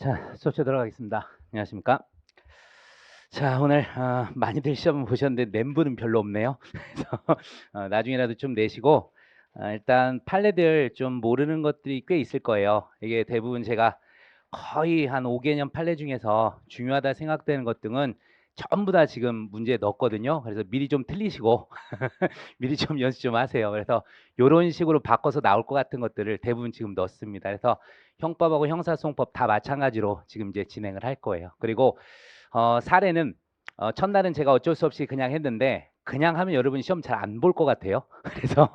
자, 수업에 들어가겠습니다. 안녕하십니까? 자, 오늘 많이들 시험 보셨는데 낸 분은 별로 없네요. 그래서 나중에라도 좀 내시고 일단 판례들 좀 모르는 것들이 꽤 있을 거예요. 이게 대부분 제가 거의 한 5개년 판례 중에서 중요하다 생각되는 것 등은 전부 다 지금 문제에 넣었거든요. 그래서 미리 좀 틀리시고 미리 좀 연습 좀 하세요. 그래서 요런 식으로 바꿔서 나올 것 같은 것들을 대부분 지금 넣습니다. 그래서 형법하고 형사소송법 다 마찬가지로 지금 이제 진행을 할 거예요. 그리고 사례는 첫날은 제가 어쩔 수 없이 그냥 했는데 그냥 하면 여러분 시험 잘 안 볼 것 같아요. 그래서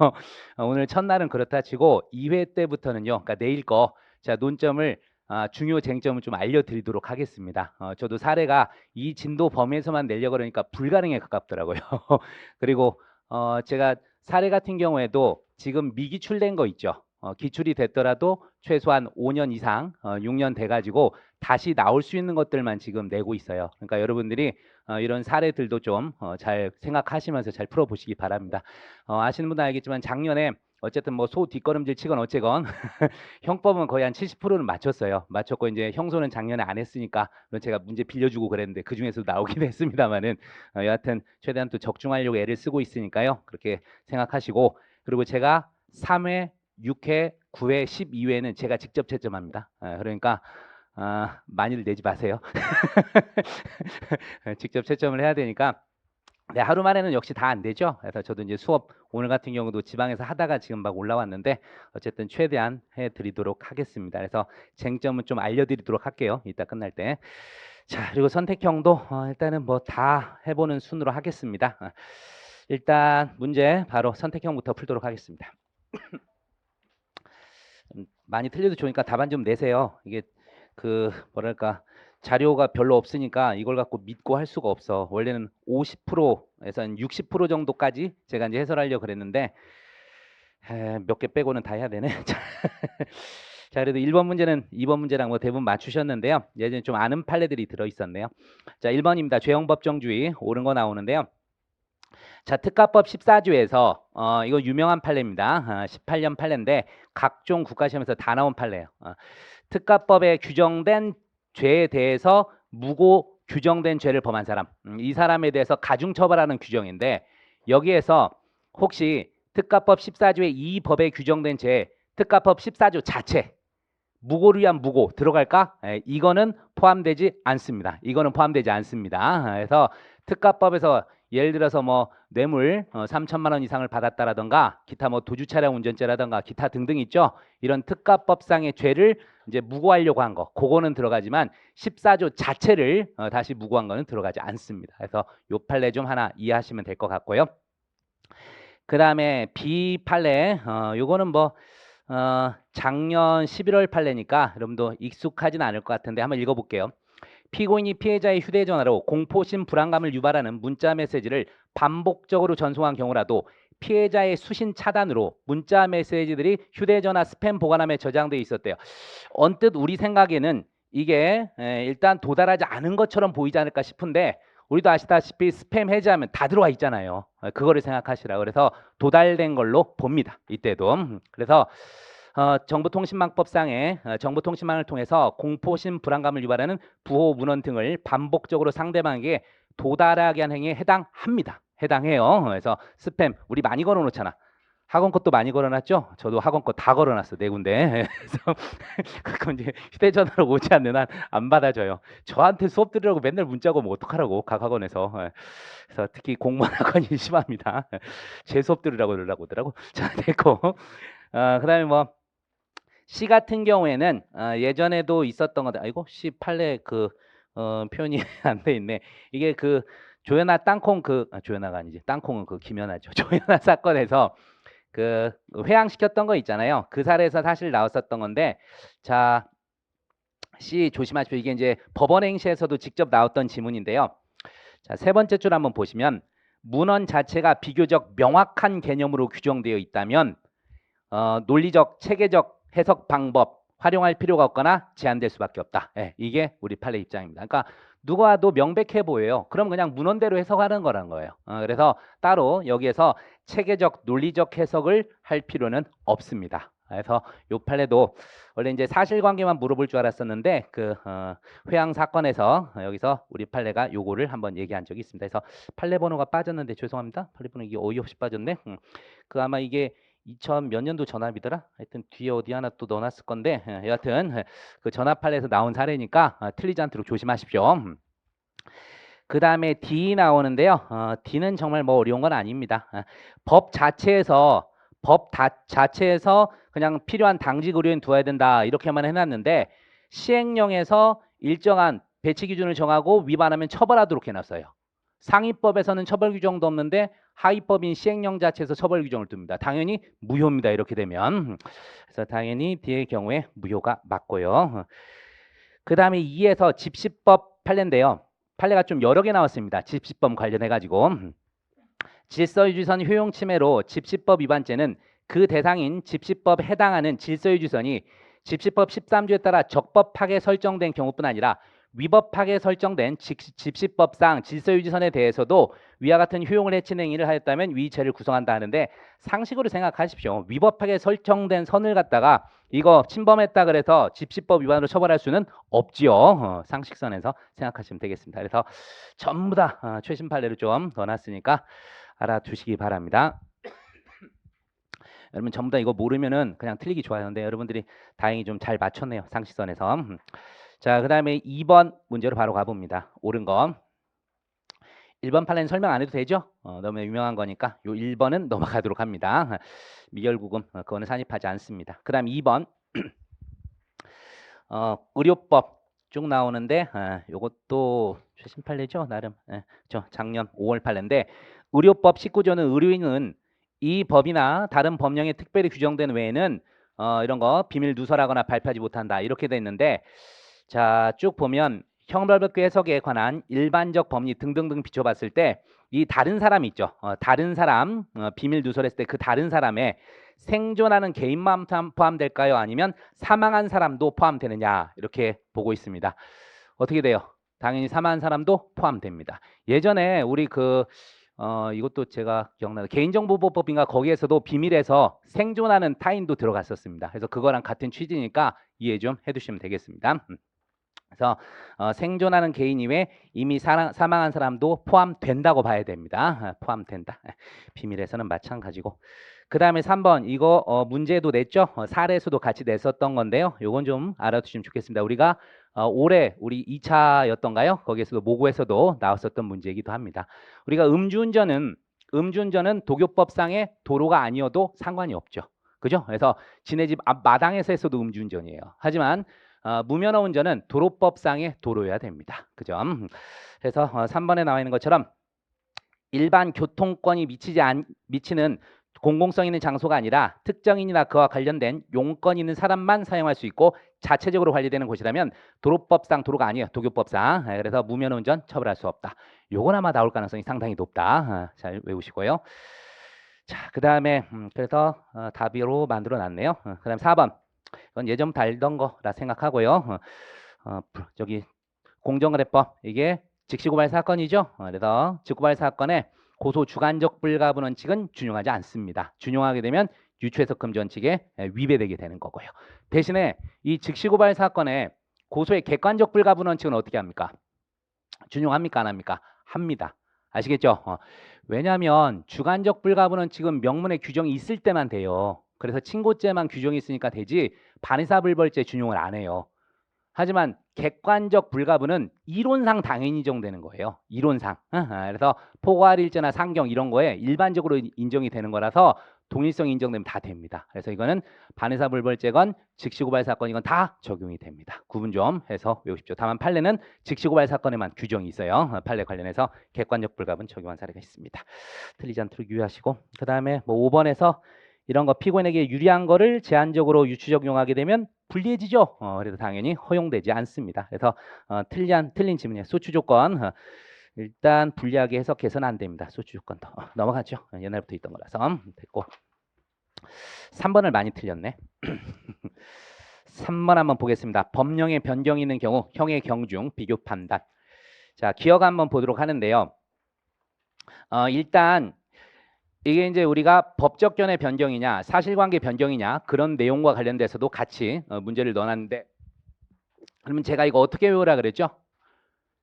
오늘 첫날은 그렇다 치고 2회 때부터는요. 그러니까 내일 거 제가 논점을 중요 쟁점을 좀 알려드리도록 하겠습니다. 저도 사례가 이 진도 범위에서만 내려고 그러니까 불가능에 가깝더라고요. 그리고 제가 사례 같은 경우에도 지금 미기출된 거 있죠. 기출이 됐더라도 최소한 5년 이상, 6년 돼가지고 다시 나올 수 있는 것들만 지금 내고 있어요. 그러니까 여러분들이 이런 사례들도 좀 잘 생각하시면서 잘 풀어보시기 바랍니다. 아시는 분은 알겠지만 작년에 어쨌든 뭐 소 뒷걸음질 치건 어쨌건 형법은 거의 한 70%는 맞췄어요. 맞췄고 이제 형소는 작년에 안 했으니까 물론 제가 문제 빌려주고 그랬는데 그 중에서도 나오긴 했습니다만은 여하튼 최대한 또 적중하려고 애를 쓰고 있으니까요. 그렇게 생각하시고 그리고 제가 3회, 6회, 9회, 12회는 제가 직접 채점합니다. 그러니까 많이들 내지 마세요. 직접 채점을 해야 되니까 네, 하루 만에는 역시 다 안 되죠. 그래서 저도 이제 수업 오늘 같은 경우도 지방에서 하다가 지금 막 올라왔는데 어쨌든 최대한 해드리도록 하겠습니다. 그래서 쟁점은 좀 알려드리도록 할게요. 이따 끝날 때. 자, 그리고 선택형도 일단은 뭐 다 해보는 순으로 하겠습니다. 일단 문제 바로 선택형부터 풀도록 하겠습니다. 많이 틀려도 좋으니까 답안 좀 내세요. 이게 그 뭐랄까 자료가 별로 없으니까 이걸 갖고 믿고 할 수가 없어. 원래는 50%에서 한 60% 정도까지 제가 이제 해설하려고 그랬는데 몇 개 빼고는 다 해야 되네. 자, 그래도 1번 문제는 2번 문제랑 뭐 대부분 맞추셨는데요. 예전에 좀 아는 판례들이 들어 있었네요. 자, 1번입니다. 죄형법정주의 옳은 거 나오는데요. 자, 특가법 14조에서 이거 유명한 판례입니다. 18년 판례인데 각종 국가시험에서 다 나온 판례예요. 특가법에 규정된 죄에 대해서 무고 규정된 죄를 범한 사람, 이 사람에 대해서 가중처벌하는 규정인데 여기에서 혹시 특가법 14조의 이 법에 규정된 죄, 특가법 14조 자체 무고를 위한 무고 들어갈까? 이거는 포함되지 않습니다. 이거는 포함되지 않습니다. 그래서 특가법에서 예를 들어서 뭐 뇌물 3천만 원 이상을 받았다라던가 기타 뭐 도주 차량 운전죄라던가 기타 등등 있죠. 이런 특가법상의 죄를 이제 무고하려고 한 거, 그거는 들어가지만 14조 자체를 다시 무고한 거는 들어가지 않습니다. 그래서 요 판례 좀 하나 이해하시면 될 것 같고요. 그 다음에 B 판례, 요거는 뭐 작년 11월 판례니까 여러분도 익숙하진 않을 것 같은데 한번 읽어볼게요. 피고인이 피해자의 휴대전화로 공포심 불안감을 유발하는 문자 메시지를 반복적으로 전송한 경우라도 피해자의 수신 차단으로 문자 메시지들이 휴대전화 스팸 보관함에 저장돼 있었대요. 언뜻 우리 생각에는 이게 일단 도달하지 않은 것처럼 보이지 않을까 싶은데 우리도 아시다시피 스팸 해제하면 다 들어와 있잖아요. 그거를 생각하시라. 그래서 도달된 걸로 봅니다. 이때도. 그래서 정보통신망법상의 정보통신망을 통해서 공포심 불안감을 유발하는 부호 문원 등을 반복적으로 상대방에게 도달하게 한 행위에 해당합니다. 해당해요. 그래서 스팸 우리 많이 걸어놓잖아. 학원 것도 많이 걸어놨죠? 저도 학원 거 다 걸어놨어, 네 군데. 그래서 그건 이제 휴대전화로 오지 않는 한 안 받아줘요. 저한테 수업 들으라고 맨날 문자가 오면 어떡하라고, 각 학원에서. 그래서 특히 공무원 학원이 심합니다. 제 수업 들으라고 그러라고 오더라고. 자, 됐고. 그 다음에 뭐, C 같은 경우에는 예전에도 있었던 건데, 아이고, C 판례 그 표현이 안 돼 있네. 이게 그 조연아 땅콩 조연아가 아니지, 땅콩은 그 김연아죠. 조연아 사건에서 그 회항시켰던 거 있잖아요. 그 사례에서 사실 나왔었던 건데, 자, C 조심하십시오. 이게 이제 법원 행시에서도 직접 나왔던 지문인데요. 자, 세 번째 줄 한번 보시면 문헌 자체가 비교적 명확한 개념으로 규정되어 있다면 논리적, 체계적 해석 방법 활용할 필요가 없거나 제한될 수밖에 없다. 이게 우리 판례 입장입니다. 그러니까 누가 와도 명백해 보여요. 그럼 그냥 문헌대로 해석하는 거란 거예요. 그래서 따로 여기에서 체계적, 논리적 해석을 할 필요는 없습니다. 그래서 요 판례도 원래 이제 사실관계만 물어볼 줄 알았었는데 그 회항 사건에서 여기서 우리 판례가 요거를 한번 얘기한 적이 있습니다. 그래서 판례 번호가 빠졌는데 죄송합니다. 판례 번호 이게 어이없이 빠졌네. 그 아마 이게 2000 몇 년도 전압이더라. 하여튼 뒤에 어디 하나 또 넣어놨을 건데 여하튼 그 전압 판례에서 나온 사례니까 틀리지 않도록 조심하십시오. 그 다음에 D 나오는데요. D는 정말 뭐 어려운 건 아닙니다. 법 자체에서 자체에서 그냥 필요한 당직 의료인 두어야 된다 이렇게만 해놨는데 시행령에서 일정한 배치 기준을 정하고 위반하면 처벌하도록 해놨어요. 상위법에서는 처벌 규정도 없는데 하위법인 시행령 자체에서 처벌 규정을 둡니다. 당연히 무효입니다. 이렇게 되면 그래서 당연히 D의 경우에 무효가 맞고요. 그 다음에 2에서 집시법 판례인데요. 판례가 좀 여러 개 나왔습니다. 집시법 관련해 가지고 질서유지선 효용 침해로 집시법 위반죄는 그 대상인 집시법에 해당하는 질서유지선이 집시법 13조에 따라 적법하게 설정된 경우뿐 아니라 위법하게 설정된 집시법상 질서유지선에 대해서도 위와 같은 효용을 해치는 행위를 하였다면 위 죄를 구성한다 하는데 상식으로 생각하십시오. 위법하게 설정된 선을 갖다가 이거 침범했다 그래서 집시법 위반으로 처벌할 수는 없지요. 상식선에서 생각하시면 되겠습니다. 그래서 전부 다 최신 판례를 좀 넣어놨으니까 알아두시기 바랍니다. 여러분 전부 다 이거 모르면은 그냥 틀리기 좋아요. 근데 여러분들이 다행히 좀 잘 맞췄네요. 상식선에서. 자, 그 다음에 2번 문제로 바로 가봅니다. 옳은 거. 1번 판례는 설명 안 해도 되죠? 너무 유명한 거니까 요 1번은 넘어가도록 합니다. 미결구금 그거는 산입하지 않습니다. 그 다음 2번 의료법 쭉 나오는데 요것도 최신 판례죠? 나름 저 작년 5월 판례인데 의료법 19조는 의료인은 이 법이나 다른 법령에 특별히 규정된 외에는 이런 거 비밀 누설하거나 발표하지 못한다 이렇게 돼 있는데 자, 쭉 보면 형벌법규 해석에 관한 일반적 법리 등등등 비춰봤을 때 이 다른 사람이 있죠. 다른 사람 비밀 누설했을 때 그 다른 사람의 생존하는 개인만 포함될까요? 아니면 사망한 사람도 포함되느냐 이렇게 보고 있습니다. 어떻게 돼요? 당연히 사망한 사람도 포함됩니다. 예전에 우리 이것도 제가 기억나는 개인정보보호법인가 거기에서도 비밀에서 생존하는 타인도 들어갔었습니다. 그래서 그거랑 같은 취지니까 이해 좀 해두시면 되겠습니다. 그래서 생존하는 개인 이외에 이미 사망한 사람도 포함된다고 봐야 됩니다. 포함된다. 비밀에서는 마찬가지고. 그 다음에 3번 이거 문제도 냈죠. 사례수도 같이 냈었던 건데요. 요건 좀 알아두시면 좋겠습니다. 우리가 올해 우리 2차였던가요? 거기에서도 모고에서도 나왔었던 문제이기도 합니다. 우리가 음주운전은 도교법상의 도로가 아니어도 상관이 없죠. 그죠? 그래서 지네 집 앞 마당에서 했어도 음주운전이에요. 하지만 무면허 운전은 도로법상의 도로여야 됩니다. 그죠? 그래서 3번에 나와 있는 것처럼 일반 교통권이 미치는 공공성 있는 장소가 아니라 특정인이나 그와 관련된 용건 있는 사람만 사용할 수 있고 자체적으로 관리되는 곳이라면 도로법상 도로가 아니에요. 도교법상. 그래서 무면허 운전 처벌할 수 없다. 요건 아마 나올 가능성이 상당히 높다. 잘 외우시고요. 자, 그 다음에 그래서 답으로 만들어 놨네요. 그 다음 4번. 이건 예전부터 알던 거라 생각하고요. 저기 공정거래법 이게 즉시고발 사건이죠. 그래서 즉고발 사건에 고소 주관적 불가분 원칙은 준용하지 않습니다. 준용하게 되면 유추해석 금지 원칙에 위배되게 되는 거고요. 대신에 이 즉시고발 사건에 고소의 객관적 불가분 원칙은 어떻게 합니까? 준용합니까? 안 합니까? 합니다. 아시겠죠? 왜냐하면 주관적 불가분 원칙은 명문에 규정이 있을 때만 돼요. 그래서 친고죄만 규정이 있으니까 되지 반의사불벌죄 준용을 안 해요. 하지만 객관적 불가분은 이론상 당연히 인정되는 거예요. 이론상. 그래서 포괄일죄나 상경 이런 거에 일반적으로 인정이 되는 거라서 동일성이 인정되면 다 됩니다. 그래서 이거는 반의사불벌죄건 즉시고발 사건이건 다 적용이 됩니다. 구분 좀 해서 외우십시오. 다만 판례는 즉시고발 사건에만 규정이 있어요. 판례 관련해서 객관적 불가분 적용한 사례가 있습니다. 틀리지 않도록 유의하시고 그 다음에 뭐 5번에서 이런 거 피고인에게 유리한 거를 제한적으로 유추 적용하게 되면 불리해지죠. 그래서 당연히 허용되지 않습니다. 그래서 틀린 지문이에요. 소추 조건 일단 불리하게 해석해서는 안 됩니다. 소추 조건도 넘어가죠. 옛날부터 있던 거라서 됐고 3번을 많이 틀렸네. 3번 한번 보겠습니다. 법령의 변경이 있는 경우 형의 경중 비교 판단. 자, 기억 한번 보도록 하는데요. 일단 이게 이제 우리가 법적 견해 변경이냐 사실관계 변경이냐 그런 내용과 관련돼서도 같이 문제를 넣어놨는데, 그러면 제가 이거 어떻게 외우라 그랬죠?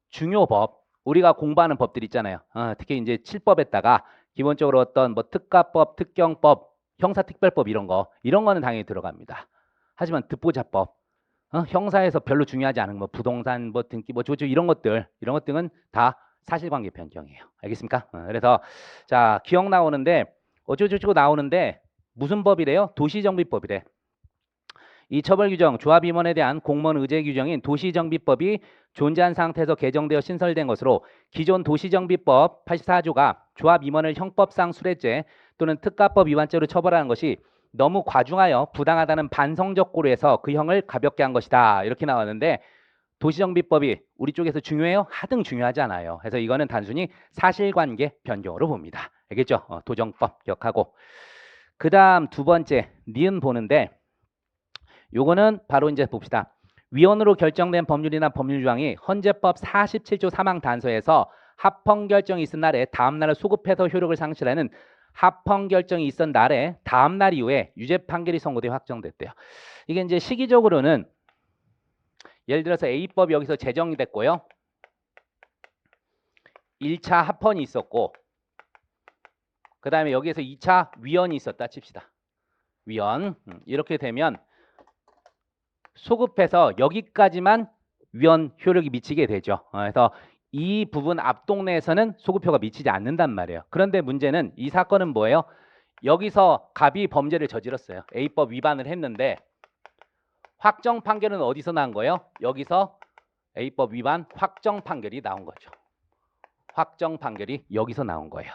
중요법, 우리가 공부하는 법들 있잖아요. 특히 이제 7법에다가 기본적으로 어떤 뭐 특가법, 특경법, 형사특별법 이런 거는 당연히 들어갑니다. 하지만 듣보잡법, 형사에서 별로 중요하지 않은 뭐 부동산, 뭐 등기, 뭐 조조 이런 것들은 다 사실관계 변경이에요. 알겠습니까? 그래서 자 기억 나오는데 어쩌고저쩌고 나오는데 무슨 법이래요? 도시정비법이래. 이 처벌규정, 조합임원에 대한 공무원 의제 규정인 도시정비법이 존재한 상태에서 개정되어 신설된 것으로 기존 도시정비법 84조가 조합임원을 형법상 수뢰죄 또는 특가법 위반죄로 처벌하는 것이 너무 과중하여 부당하다는 반성적 고려에서 그 형을 가볍게 한 것이다. 이렇게 나왔는데 도시정비법이 우리 쪽에서 중요해요? 하등 중요하지 않아요. 그래서 이거는 단순히 사실관계 변경으로 봅니다. 알겠죠? 도정법 기억하고. 그 다음 두 번째 니은 보는데 요거는 바로 이제 봅시다. 위헌으로 결정된 법률이나 법률 조항이 헌재법 47조 3항 단서에서 합헌 결정이 있은 날에 다음 날을 소급해서 효력을 상실하는 합헌 결정이 있은 날에 다음 날 이후에 유죄 판결이 선고돼 확정됐대요. 이게 이제 시기적으로는 예를 들어서 A법이 여기서 제정이 됐고요. 1차 합헌이 있었고 그 다음에 여기에서 2차 위헌이 있었다 칩시다. 위헌. 이렇게 되면 소급해서 여기까지만 위헌 효력이 미치게 되죠. 그래서 이 부분 앞 동네에서는 소급효가 미치지 않는단 말이에요. 그런데 문제는 이 사건은 뭐예요? 여기서 갑이 범죄를 저질렀어요. A법 위반을 했는데 확정 판결은 어디서 난 거예요? 여기서 A법 위반 확정 판결이 나온 거죠. 확정 판결이 여기서 나온 거예요.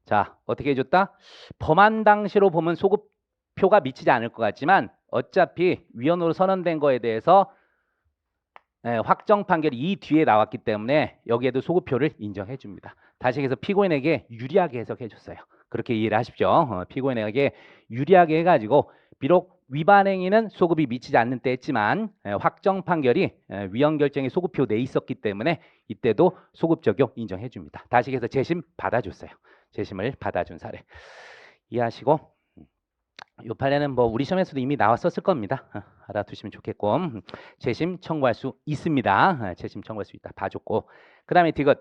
자, 어떻게 해줬다? 범한 당시로 보면 소급효가 미치지 않을 것 같지만 어차피 위헌으로 선언된 거에 대해서 확정 판결이 이 뒤에 나왔기 때문에 여기에도 소급효를 인정해 줍니다. 다시 해서 피고인에게 유리하게 해석해 줬어요. 그렇게 이해를 하십시오. 피고인에게 유리하게 해가지고 비록 위반 행위는 소급이 미치지 않는 때 했지만 확정 판결이 위헌 결정이 소급효 내 있었기 때문에 이때도 소급 적용 인정해 줍니다. 다시 해서 재심 받아줬어요. 재심을 받아준 사례 이해하시고, 요 판례는 뭐 우리 시험에서도 이미 나왔었을 겁니다. 알아두시면 좋겠고, 재심 청구할 수 있습니다. 재심 청구할 수 있다 봐줬고, 그 다음에 디귿.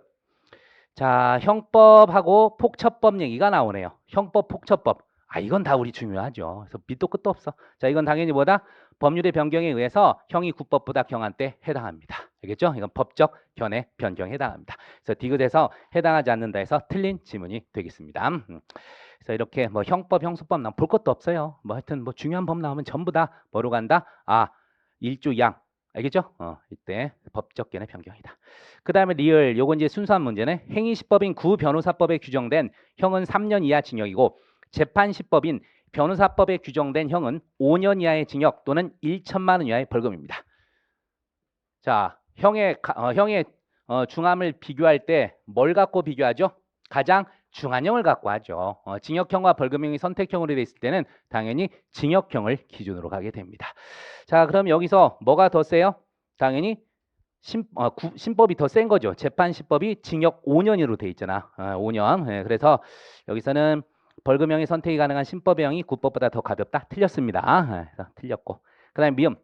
자, 형법하고 폭처법 얘기가 나오네요. 형법, 폭처법. 이건 다 우리 중요하죠. 그래서 밑도 끝도 없어. 자, 이건 당연히 뭐다? 법률의 변경에 의해서 형이 국법보다 경한 때 해당합니다. 알겠죠? 이건 법적 견해 변경에 해당합니다. 그래서 디귿에서 해당하지 않는다 해서 틀린 지문이 되겠습니다. 그래서 이렇게 뭐 형법, 형소법 나오면 볼 것도 없어요. 뭐 하여튼 뭐 중요한 법 나오면 전부 다 뭐로 간다? 1조 2항. 알겠죠? 이때 법적 견해 변경이다. 그 다음에 리을, 요건 이제 순수한 문제네. 행위시법인 구변호사법에 규정된 형은 3년 이하 징역이고 재판시법인 변호사법에 규정된 형은 5년 이하의 징역 또는 1천만 원 이하의 벌금입니다. 자, 형의 중함을 비교할 때 뭘 갖고 비교하죠? 가장 중한형을 갖고 하죠. 징역형과 벌금형이 선택형으로 되어 있을 때는 당연히 징역형을 기준으로 가게 됩니다. 자, 그럼 여기서 뭐가 더 세요? 당연히 신법이 더 센 거죠. 재판시법이 징역 5년으로 되어 있잖아. 5년. 그래서 여기서는 벌금형이 선택이 가능한 신법의 형이 구법보다 더 가볍다. 틀렸습니다. 틀렸고. 그 다음에 미음.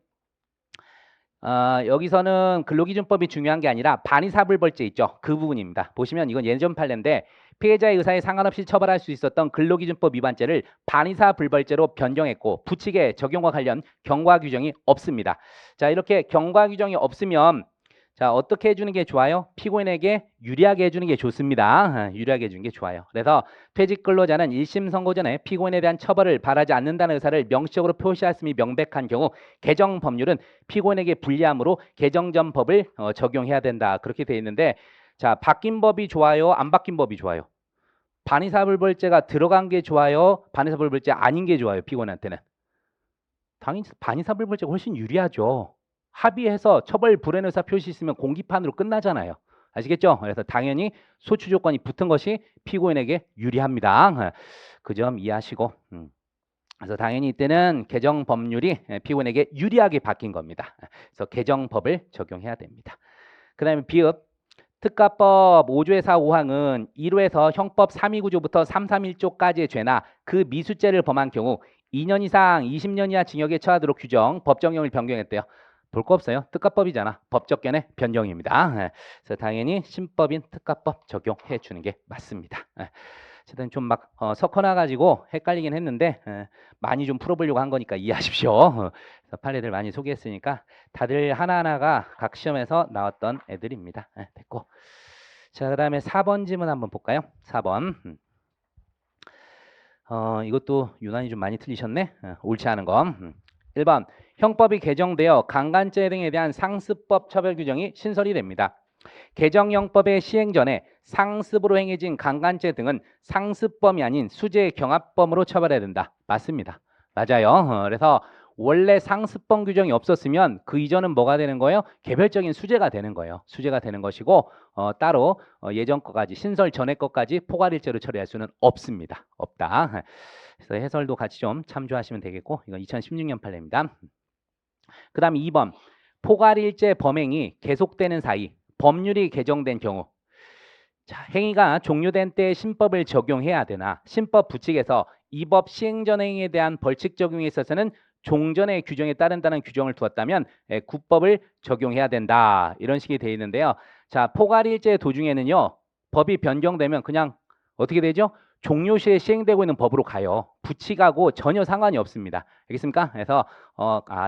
여기서는 근로기준법이 중요한 게 아니라 반의사불벌죄 있죠. 그 부분입니다. 보시면 이건 예전 판례인데 피해자의 의사에 상관없이 처벌할 수 있었던 근로기준법 위반죄를 반의사불벌죄로 변경했고 부칙의 적용과 관련 경과 규정이 없습니다. 자, 이렇게 경과 규정이 없으면 자, 어떻게 해주는 게 좋아요? 피고인에게 유리하게 해주는 게 좋습니다. 유리하게 해주는 게 좋아요. 그래서 퇴직 근로자는 1심 선고 전에 피고인에 대한 처벌을 바라지 않는다는 의사를 명시적으로 표시했음이 명백한 경우 개정 법률은 피고인에게 불리하므로 개정 전 법을 적용해야 된다. 그렇게 돼 있는데 자, 바뀐 법이 좋아요? 안 바뀐 법이 좋아요? 반의사불벌죄가 들어간 게 좋아요? 반의사불벌죄 아닌 게 좋아요? 피고인한테는? 당연히 반의사불벌죄가 훨씬 유리하죠. 합의해서 처벌 불행 의사 표시 있으면 공기판으로 끝나잖아요. 아시겠죠? 그래서 당연히 소추 조건이 붙은 것이 피고인에게 유리합니다. 그 점 이해하시고, 그래서 당연히 이때는 개정 법률이 피고인에게 유리하게 바뀐 겁니다. 그래서 개정법을 적용해야 됩니다. 그 다음에 비읍. 특가법 5조의 5항은 1호에서 형법 329조부터 331조까지의 죄나 그 미수죄를 범한 경우 2년 이상 20년 이하 징역에 처하도록 규정, 법정형을 변경했대요. 볼 거 없어요. 특가법이잖아. 법적견의 변경입니다. 그래서 당연히 신법인 특가법 적용해 주는 게 맞습니다. 어쨌든 좀 막 섞어놔 가지고 헷갈리긴 했는데 많이 좀 풀어보려고 한 거니까 이해하십시오. 그래서 판례들 많이 소개했으니까 다들 하나하나가 각 시험에서 나왔던 애들입니다. 됐고. 자, 그다음에 4번 지문 한번 볼까요? 4번. 이것도 유난히 좀 많이 틀리셨네. 옳지 않은 거. 1번. 형법이 개정되어 강간죄 등에 대한 상습법 처벌 규정이 신설이 됩니다. 개정형법의 시행 전에 상습으로 행해진 강간죄 등은 상습범이 아닌 수재 경합범으로 처벌해야 된다. 맞습니다. 맞아요. 그래서 원래 상습범 규정이 없었으면 그 이전은 뭐가 되는 거예요? 개별적인 수재가 되는 거예요. 수재가 되는 것이고 따로 예전 거까지 신설 전에 거까지 포괄일죄로 처리할 수는 없습니다. 없다. 그래서 해설도 같이 좀 참조하시면 되겠고 이건 2016년 판례입니다. 그 다음 2번 포괄일죄 범행이 계속되는 사이 법률이 개정된 경우 자, 행위가 종료된 때에 신법을 적용해야 되나 신법 부칙에서 이 법 시행 전 행위에 대한 벌칙 적용에 있어서는 종전의 규정에 따른다는 규정을 두었다면 구법을 적용해야 된다. 이런 식이 되어 있는데요. 자, 포괄일죄 도중에는요. 법이 변경되면 그냥 어떻게 되죠? 종료 시에 시행되고 있는 법으로 가요. 부칙하고 전혀 상관이 없습니다. 알겠습니까? 그래서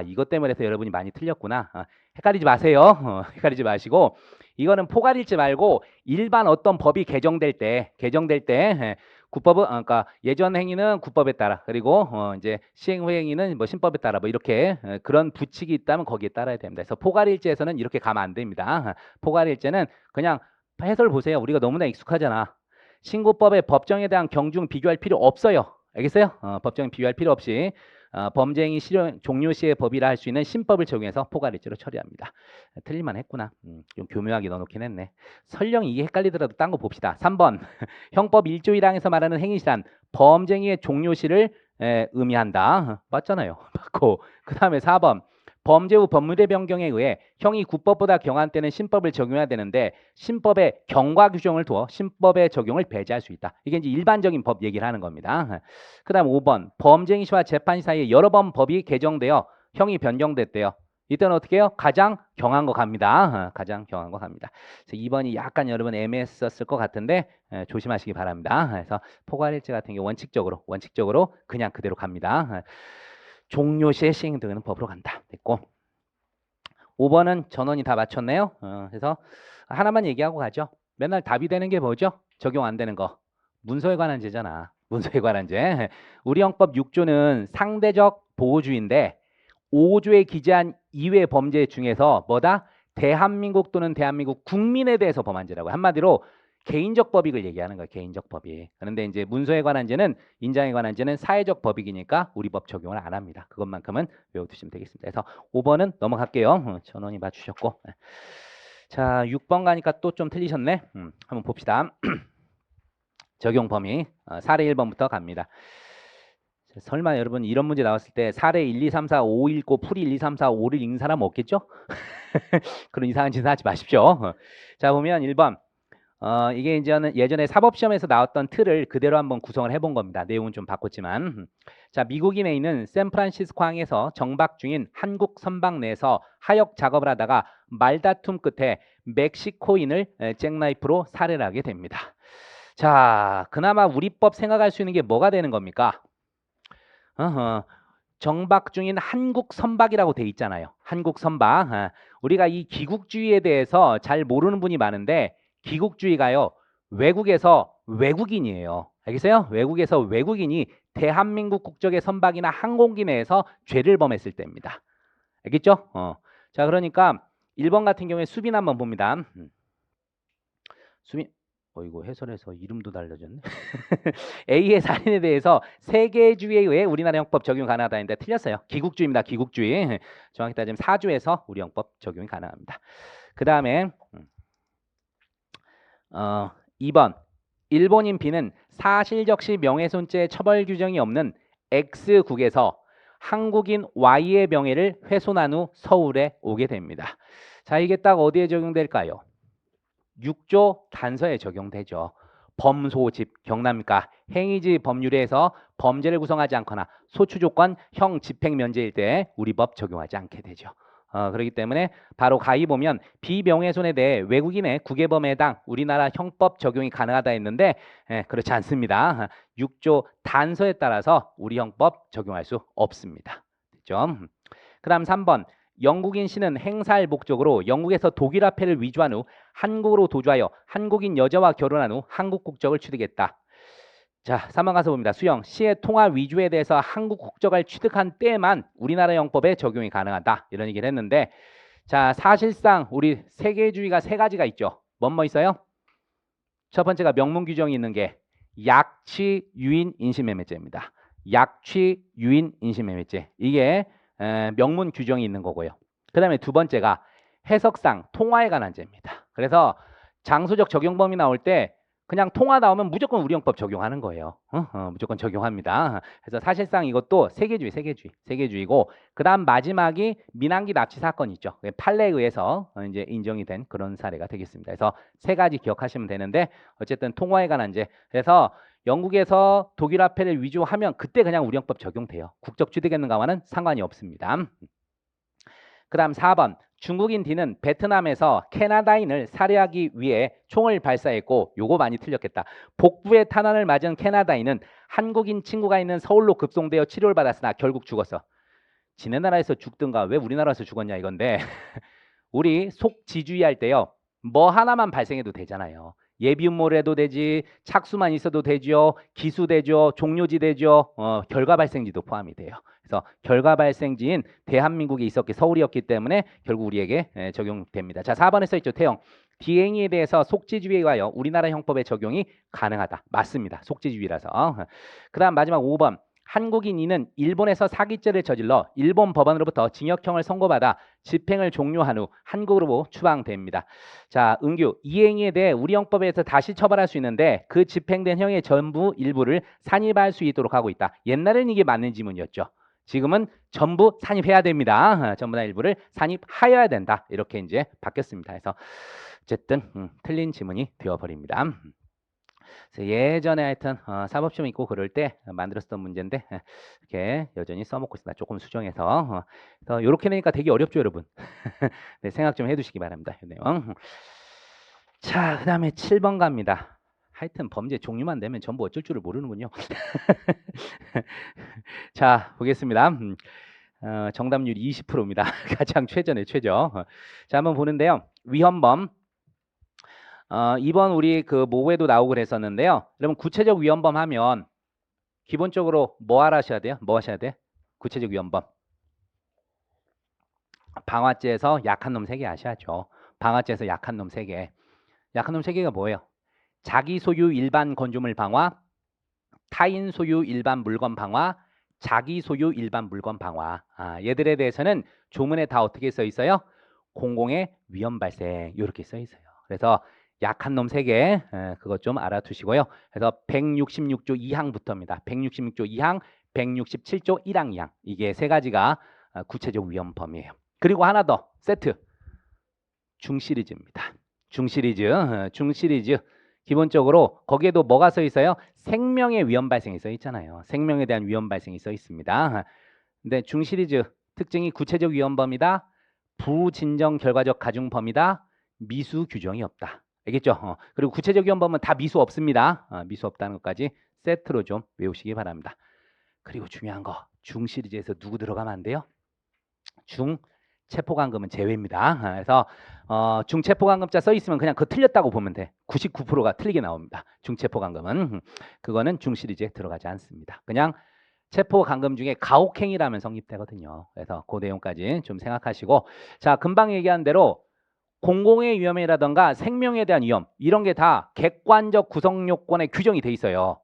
이것 때문에 해서 여러분이 많이 틀렸구나. 헷갈리지 마세요. 헷갈리지 마시고 이거는 포괄일죄 말고 일반 어떤 법이 개정될 때 구법은 그러니까 예전 행위는 구법에 따라 그리고 이제 시행 후 행위는 뭐 신법에 따라 뭐 이렇게 그런 부칙이 있다면 거기에 따라야 됩니다. 그래서 포괄일죄에서는 이렇게 가면 안 됩니다. 포괄일죄는 그냥 해설 보세요. 우리가 너무나 익숙하잖아. 신고법의 법정에 대한 경중 비교할 필요 없어요. 알겠어요? 법정 비교할 필요 없이 범죄 행위 실효 종료 시의 법이라 할 수 있는 신법을 적용해서 포괄일죄로 처리합니다. 틀릴만 했구나. 좀 교묘하게 넣어놓긴 했네. 설령 이게 헷갈리더라도 딴 거 봅시다. 3번 형법 1조 1항에서 말하는 행위시란 범죄 행위의 종료 시를 의미한다. 맞잖아요. 맞고 그 다음에 4번 범죄 후 법률의 변경에 의해 형이 구법보다 경한 때는 신법을 적용해야 되는데 신법의 경과 규정을 두어 신법의 적용을 배제할 수 있다. 이게 이제 일반적인 법 얘기를 하는 겁니다. 그 다음 5번 범죄 시와 재판 사이에 여러 번 법이 개정되어 형이 변경됐대요. 이때는 어떻게 해요? 가장 경한 거 갑니다. 가장 경한 거 갑니다. 그래서 2번이 약간 여러분 애매했었을 것 같은데 조심하시기 바랍니다. 그래서 포괄일죄 같은 경우 원칙적으로 그냥 그대로 갑니다. 종료 시에 시행되는 법으로 간다. 됐고 5번은 전원이 다 맞췄네요. 그래서 하나만 얘기하고 가죠. 맨날 답이 되는 게 뭐죠? 적용 안 되는 거. 문서에 관한 죄잖아. 문서에 관한 죄. 우리 형법 6조는 상대적 보호주의인데 5조에 기재한 이외 범죄 중에서 뭐다? 대한민국 또는 대한민국 국민에 대해서 범한 죄라고. 한마디로 개인적 법익을 얘기하는 거예요. 개인적 법익. 그런데 이제 문서에 관한 죄는 인장에 관한 죄는 사회적 법익이니까 우리 법 적용을 안 합니다. 그것만큼은 외워두시면 되겠습니다. 그래서 5번은 넘어갈게요. 전원이 맞추셨고. 자, 6번 가니까 또 좀 틀리셨네. 한번 봅시다. 적용 범위. 사례 1번부터 갑니다. 설마 여러분 이런 문제 나왔을 때 사례 1, 2, 3, 4, 5 읽고 풀이 1, 2, 3, 4, 5를 읽는 사람 없겠죠? 그런 이상한 짓은 하지 마십시오. 자, 보면 1번. 이게 이제 예전에 사법시험에서 나왔던 틀을 그대로 한번 구성을 해본 겁니다. 내용은 좀 바꿨지만. 자, 미국인에 있는 샌프란시스코 항에서 정박 중인 한국 선박 내에서 하역 작업을 하다가 말다툼 끝에 멕시코인을 잭나이프로 살해를 하게 됩니다. 자, 그나마 우리 법 생각할 수 있는 게 뭐가 되는 겁니까? 정박 중인 한국 선박이라고 돼 있잖아요. 한국 선박. 우리가 이 귀국주의에 대해서 잘 모르는 분이 많은데 귀국주의가요. 외국에서 외국인이에요. 알겠어요? 외국에서 외국인이 대한민국 국적의 선박이나 항공기 내에서 죄를 범했을 때입니다. 알겠죠? 자, 그러니까 1번 같은 경우에 수빈 한번 봅니다. 수빈 이거 해설에서 이름도 달려졌네. A의 살인에 대해서 세계주의에 의해 우리나라 형법 적용 가능하다 했는데 틀렸어요. 기국주의입니다. 기국주의. 정확히 따지면 사주에서 우리 형법 적용이 가능합니다. 그 다음에 2번 일본인 B는 사실적시 명예훼손죄 처벌 규정이 없는 X국에서 한국인 Y의 명예를 훼손한 후 서울에 오게 됩니다. 자, 이게 딱 어디에 적용될까요? 6조 단서에 적용되죠. 범소집 경납니까? 행위지 법률에서 범죄를 구성하지 않거나 소추 조건 형 집행 면제일 때 우리 법 적용하지 않게 되죠. 그렇기 때문에 바로 가히 보면 비명예훼손에 대해 외국인의 국외범에 해당 우리나라 형법 적용이 가능하다 했는데 그렇지 않습니다. 6조 단서에 따라서 우리 형법 적용할 수 없습니다. 됐죠? 그 다음 3번 영국인 씨는 행사할 목적으로 영국에서 독일 화폐를 위조한 후 한국으로 도주하여 한국인 여자와 결혼한 후 한국 국적을 취득했다. 자, 3번 가서 봅니다. 수영, 시의 통화 위조에 대해서 한국 국적을 취득한 때만 우리나라 형법에 적용이 가능하다. 이런 얘기를 했는데 자, 사실상 우리 세계주의가 세 가지가 있죠. 뭐 있어요? 첫 번째가 명문 규정이 있는 게 약취 유인 인신매매죄입니다. 약취 유인 인신매매죄. 이게 명문 규정이 있는 거고요. 그 다음에 두 번째가 해석상 통화에 관한 죄입니다. 그래서 장소적 적용 범위 나올 때 그냥 통화 나오면 무조건 우리 형법 적용하는 거예요. 무조건 적용합니다. 그래서 사실상 이것도 세계주의고 그 다음 마지막이 민항기 납치 사건 있죠. 판례에 의해서 이제 인정이 된 그런 사례가 되겠습니다. 그래서 세 가지 기억하시면 되는데 어쨌든 통화에 관한 죄. 그래서 영국에서 독일 화폐를 위조하면 그때 그냥 우리 형법 적용돼요. 국적 취득했는가와는 상관이 없습니다. 그 다음 4번 중국인 D는 베트남에서 캐나다인을 살해하기 위해 총을 발사했고 요거 많이 틀렸겠다. 복부에 탄환을 맞은 캐나다인은 한국인 친구가 있는 서울로 급송되어 치료를 받았으나 결국 죽었어. 지네 나라에서 죽든가 왜 우리나라에서 죽었냐 이건데 우리 속지주의 할 때요. 뭐 하나만 발생해도 되잖아요. 예비음모를 해도 되지, 착수만 있어도 되죠, 기수 되죠, 종료지 되죠, 결과 발생지도 포함이 돼요. 그래서 결과 발생지인 대한민국에 있었기 서울이었기 때문에 결국 우리에게 적용됩니다. 자, 4번에 써 있죠. 태영. 비행위에 대해서 속지주의에 의하여 우리나라 형법에 적용이 가능하다. 맞습니다. 속지주의라서. 그 다음 마지막 5번. 한국인 E는 일본에서 사기죄를 저질러 일본 법원으로부터 징역형을 선고받아 집행을 종료한 후 한국으로 추방됩니다. 자, 은규, 이 행위에 대해 우리 형법에서 다시 처벌할 수 있는데 그 집행된 형의 전부 일부를 산입할 수 있도록 하고 있다. 옛날에는 이게 맞는 지문이었죠. 지금은 전부 산입해야 됩니다. 전부 다 일부를 산입하여야 된다. 이렇게 이제 바뀌었습니다. 그래서 어쨌든 틀린 지문이 되어버립니다. 예전에 하여튼 사법시험 있고 그럴 때 만들었던 문제인데 이렇게 여전히 써먹고 있습니다. 조금 수정해서 이렇게 내니까 되게 어렵죠, 여러분. 네, 생각 좀 해두시기 바랍니다. 이 내용. 자, 그 다음에 7번 갑니다. 하여튼 범죄 종류만 되면 전부 어쩔 줄을 모르는군요. 자, 보겠습니다. 정답률 20%입니다. 가장 최저네, 최저. 자, 한번 보는데요. 위헌범. 이번 우리 그 모고에도 나오고 그랬었는데요. 여러분 구체적 위헌범 하면 기본적으로 뭐 하셔야 돼요? 뭐 하셔야 돼? 구체적 위헌범. 방화죄에서 약한 놈 3개 아셔야죠. 방화죄에서 약한 놈 3개. 약한 놈 3개가 뭐예요? 자기 소유 일반 건조물 방화, 타인 소유 일반 물건 방화, 자기 소유 일반 물건 방화. 얘들에 대해서는 조문에 다 어떻게 써 있어요? 공공의 위헌 발생 이렇게 써 있어요. 그래서 약한 놈 3개 그것 좀 알아두시고요. 그래서 166조 2항부터입니다. 166조 2항, 167조 1항, 2항 이게 세 가지가 구체적 위헌범이에요. 그리고 하나 더 세트 중시리즈입니다. 중시리즈 기본적으로 거기에도 뭐가 써 있어요? 생명의 위험 발생이 써 있잖아요. 생명에 대한 위험 발생이 써 있습니다. 근데 중시리즈 특징이 구체적 위헌범이다. 부진정 결과적 가중범이다. 미수 규정이 없다. 알겠죠? 그리고 구체적 위헌범은 다 미수 없습니다. 미수 없다는 것까지 세트로 좀 외우시기 바랍니다. 그리고 중요한 거 중시리즈에서 누구 들어가면 안 돼요? 체포감금은 제외입니다. 그래서 중체포감금자 써 있으면 그냥 그거 틀렸다고 보면 돼. 99%가 틀리게 나옵니다. 중체포감금은 그거는 중시리즈에 들어가지 않습니다. 그냥 체포감금 중에 가혹행위라면 성립되거든요. 그래서 그 내용까지 좀 생각하시고 자 금방 얘기한 대로 공공의 위험이라던가 생명에 대한 위험 이런 게 다 객관적 구성 요건에 규정이 돼 있어요.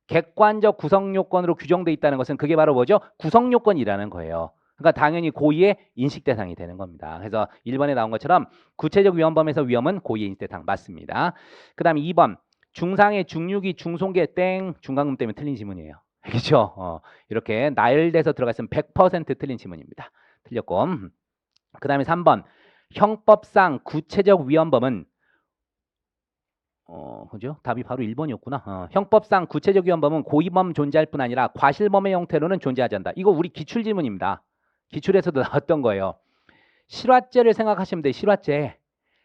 객관적 구성 요건으로 규정돼 있다는 것은 그게 바로 뭐죠? 구성 요건이라는 거예요. 그러니까 당연히 고의의 인식 대상이 되는 겁니다. 그래서 1번에 나온 것처럼 구체적 위헌범에서 위험은 고의의 인식 대상 맞습니다. 그 다음에 2번 중상의 중육이 중송계 땡 중간금 때문에 틀린 지문이에요. 그렇죠? 이렇게 나열돼서 들어가 있으면 100% 틀린 지문입니다. 틀렸고 그 다음에 3번 형법상 구체적 위헌범은 그죠? 답이 바로 1번이었구나. 형법상 구체적 위헌범은 고의범 존재할 뿐 아니라 과실범의 형태로는 존재하지 않는다. 이거 우리 기출지문입니다. 기출에서도 나왔던 거예요. 실화죄를 생각하시면 돼요. 실화죄.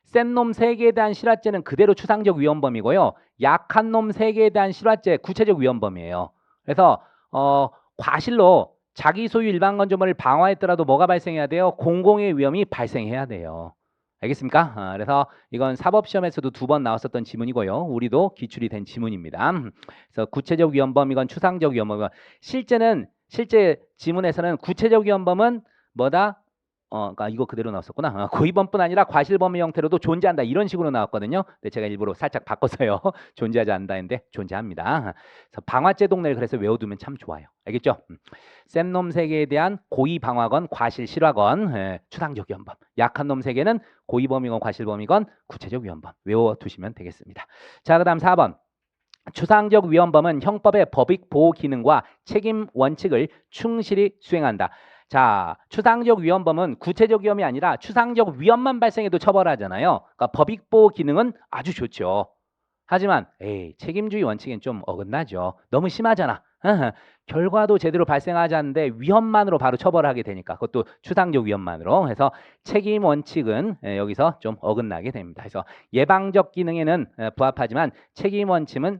센 놈 3개에 대한 실화죄는 그대로 추상적 위헌범이고요. 약한 놈 3개에 대한 실화죄 구체적 위헌범이에요. 그래서 과실로 자기 소유 일반 건조물을 방화했더라도 뭐가 발생해야 돼요? 공공의 위험이 발생해야 돼요. 알겠습니까? 그래서 이건 사법시험에서도 2번 나왔었던 지문이고요. 우리도 기출이 된 지문입니다. 그래서 구체적 위헌범 이건 추상적 위헌범. 실제 지문에서는 구체적 위헌범은 뭐다? 그러니까 이거 그대로 나왔었구나. 고의범뿐 아니라 과실범의 형태로도 존재한다. 이런 식으로 나왔거든요. 근데 제가 일부러 살짝 바꿨어요. 존재하지 않는다 했는데 존재합니다. 그래서 방화죄 동네를 그래서 외워두면 참 좋아요. 알겠죠? 센 놈 3개에 대한 고의 방화건 과실 실화건 추상적 위헌범. 약한 놈 3개는 고의범이건 과실범이건 구체적 위헌범. 외워두시면 되겠습니다. 자, 그 다음 4번. 추상적 위헌범은 형법의 법익 보호 기능과 책임 원칙을 충실히 수행한다. 자, 추상적 위헌범은 구체적 위험이 아니라 추상적 위험만 발생해도 처벌하잖아요. 그러니까 법익 보호 기능은 아주 좋죠. 하지만 책임주의 원칙엔 좀 어긋나죠. 너무 심하잖아. 결과도 제대로 발생하지 않는데 위험만으로 바로 처벌하게 되니까 그것도 추상적 위험만으로 해서 책임 원칙은 여기서 좀 어긋나게 됩니다. 그래서 예방적 기능에는 부합하지만 책임 원칙은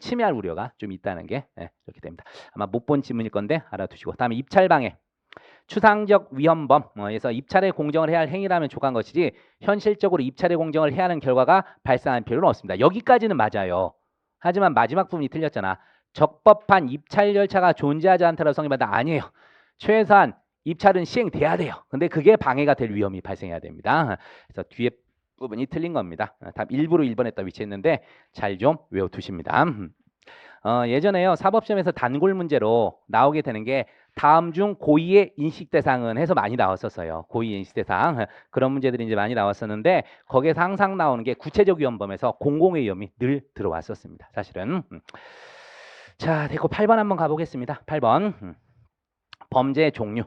침해할 우려가 좀 있다는 게 이렇게 됩니다. 아마 못 본 지문일 건데 알아두시고 다음에 입찰방해. 추상적 위헌범에서 입찰에 공정을 해야 할 행위라면 족한 것이지 현실적으로 입찰에 공정을 해야 하는 결과가 발생할 필요는 없습니다. 여기까지는 맞아요. 하지만 마지막 부분이 틀렸잖아. 적법한 입찰 절차가 존재하지 않다라고 성립한다. 아니에요. 최소한 입찰은 시행돼야 돼요. 근데 그게 방해가 될 위험이 발생해야 됩니다. 그래서 뒤에 부분이 틀린 겁니다. 답 일부러 1번에다 위치했는데 잘 좀 외워두십니다. 예전에요. 사법시험에서 단골 문제로 나오게 되는 게 다음 중 고의의 인식 대상은 해서 많이 나왔었어요. 고의의 인식 대상 그런 문제들이 이제 많이 나왔었는데 거기에서 항상 나오는 게 구체적 위헌범에서 공공의 위험이 늘 들어왔었습니다. 사실은. 자, 됐고 8번 한번 가보겠습니다. 8번 범죄의 종류.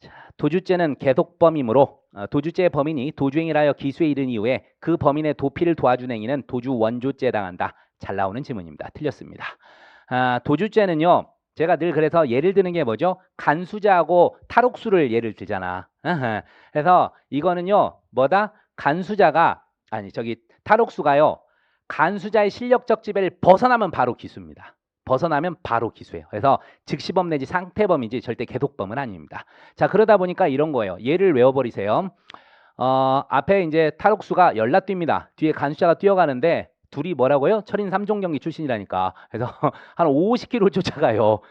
자, 도주죄는 계속범이므로 도주죄의 범인이 도주행위를 하여 기수에 이른 이후에 그 범인의 도피를 도와준 행위는 도주 원조죄에 해당한다. 잘 나오는 지문입니다. 틀렸습니다. 도주죄는요. 제가 늘 그래서 예를 드는 게 뭐죠? 간수자하고 탈옥수를 예를 들잖아. 그래서 이거는요. 뭐다? 탈옥수가요. 간수자의 실력적 지배를 벗어나면 바로 기수입니다. 벗어나면 바로 기수예요. 그래서 즉시범 내지 상태범이지 절대 계속범은 아닙니다. 자, 그러다 보니까 이런 거예요. 예를 외워버리세요. 앞에 이제 탈옥수가 열라뜁니다. 뒤에 간수자가 뛰어가는데 둘이 뭐라고요? 철인 3종 경기 출신이라니까. 그래서 한 50km 쫓아가요.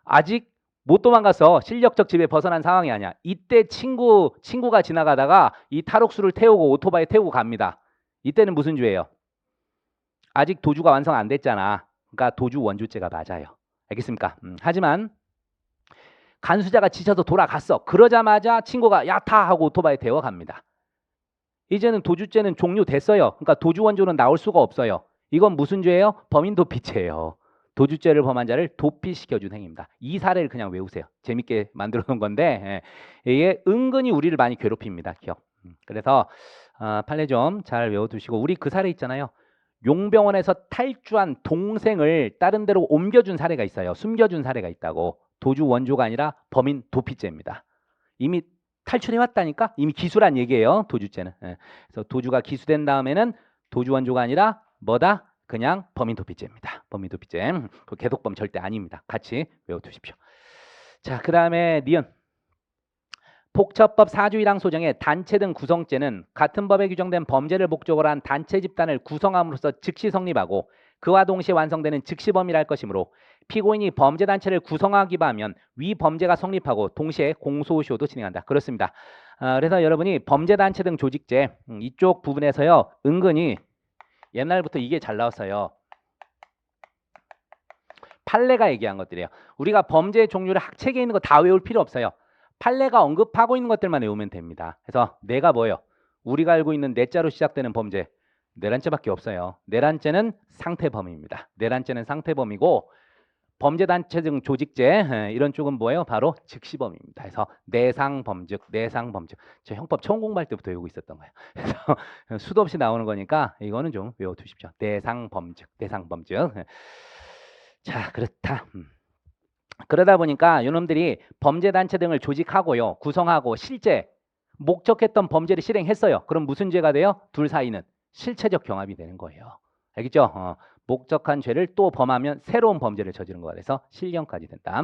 아직 못 도망가서 실력적 지배 벗어난 상황이 아니야. 이때 친구가 지나가다가 이 탈옥수를 태우고 오토바이 태우고 갑니다. 이때는 무슨 죄예요? 아직 도주가 완성 안 됐잖아. 그러니까 도주 원조죄가 맞아요. 알겠습니까? 하지만 간수자가 지쳐서 돌아갔어. 그러자마자 친구가 야 타 하고 오토바이 태워 갑니다. 이제는 도주죄는 종료됐어요. 그러니까 도주 원조는 나올 수가 없어요. 이건 무슨 죄예요? 범인 도피죄예요. 도주죄를 범한 자를 도피시켜준 행위입니다. 이 사례를 그냥 외우세요. 재밌게 만들어 놓은 건데 이게 은근히 우리를 많이 괴롭힙니다. 기억. 그래서 판례 좀 잘 외워두시고 우리 그 사례 있잖아요. 용병원에서 탈주한 동생을 다른 데로 옮겨준 사례가 있어요. 숨겨준 사례가 있다고. 도주 원조가 아니라 범인 도피죄입니다. 이미 탈출해왔다니까? 이미 기수란 얘기예요. 도주죄는. 그래서 도주가 기수된 다음에는 도주 원조가 아니라 뭐다? 그냥 범인 도피죄입니다. 범인 도피죄. 그 계속범 절대 아닙니다. 같이 외워두십시오. 자, 그 다음에 니은. 폭처법 4조 1항 소정의 단체 등 구성죄는 같은 법에 규정된 범죄를 목적으로 한 단체 집단을 구성함으로써 즉시 성립하고 그와 동시에 완성되는 즉시범위라 할 것이므로 피고인이 범죄단체를 구성하기만 하면 위 범죄가 성립하고 동시에 공소시효도 진행한다. 그렇습니다. 그래서 여러분이 범죄단체 등 조직죄 이쪽 부분에서요. 은근히 옛날부터 이게 잘 나왔어요. 판례가 얘기한 것들이에요. 우리가 범죄의 종류를 학책에 있는 거 다 외울 필요 없어요. 판례가 언급하고 있는 것들만 외우면 됩니다. 그래서 내가 뭐예요? 우리가 알고 있는 뇌자로 시작되는 범죄 내란죄밖에 없어요. 내란죄는 상태범입니다. 내란죄는 상태범이고 범죄단체 등 조직죄 이런 쪽은 뭐예요? 바로 즉시범입니다. 그래서 내상범죄, 내상범죄. 저 형법 처음 공부할 때부터 외우고 있었던 거예요. 그래서 수도 없이 나오는 거니까 이거는 좀 외워두십시오. 내상범죄, 내상범죄. 자, 그렇다. 그러다 보니까 이놈들이 범죄단체 등을 조직하고요, 구성하고 실제 목적했던 범죄를 실행했어요. 그럼 무슨 죄가 돼요? 둘 사이는 실체적 경합이 되는 거예요. 알겠죠? 목적한 죄를 또 범하면 새로운 범죄를 저지른 거가 돼서 실형까지 된다.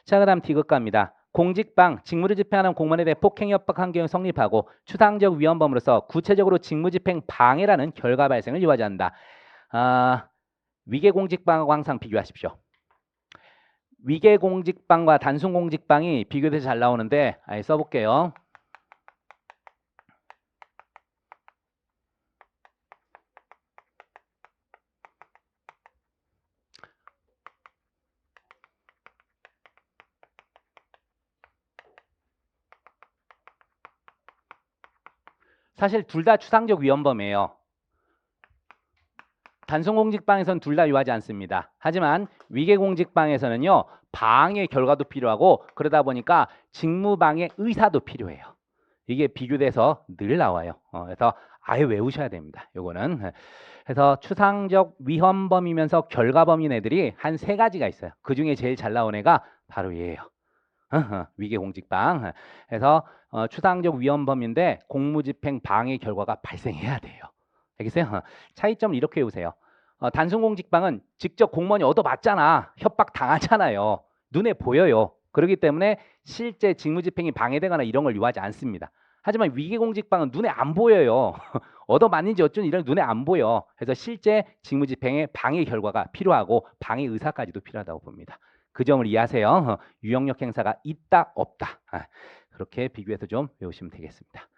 자, 그 다음 D급 갑니다. 공직방, 직무를 집행하는 공무원에 대해 폭행, 협박, 환경을 성립하고 추상적 위헌범으로서 구체적으로 직무집행 방해라는 결과 발생을 유발한다. 위계공직방하고 항상 비교하십시오. 위계공직방과 단순공직방이 비교돼서 잘 나오는데 써볼게요. 사실 둘 다 추상적 위헌범이에요. 단순공직방에서는 둘 다 유하지 않습니다. 하지만 위계공직방에서는요, 방해 결과도 필요하고 그러다 보니까 직무방해 의사도 필요해요. 이게 비교돼서 늘 나와요. 그래서 아예 외우셔야 됩니다. 요거는. 그래서 추상적 위헌범이면서 결과범인 애들이 한 세 가지가 있어요. 그 중에 제일 잘 나온 애가 바로 얘예요. 위계공직방. 그래서 추상적 위헌범인데 공무집행 방해 결과가 발생해야 돼요. 알겠어요? 차이점을 이렇게 해보세요. 단순공직방은 직접 공무원이 얻어맞잖아. 협박 당하잖아요. 눈에 보여요. 그렇기 때문에 실제 직무집행이 방해되거나 이런 걸 요하지 않습니다. 하지만 위계공직방은 눈에 안 보여요. 얻어맞는지 어쩐지 이런 눈에 안 보여. 그래서 실제 직무집행의 방해 결과가 필요하고 방해 의사까지도 필요하다고 봅니다. 그 점을 이해하세요. 유형력 행사가 있다 없다. 그렇게 비교해서 좀 외우시면 되겠습니다.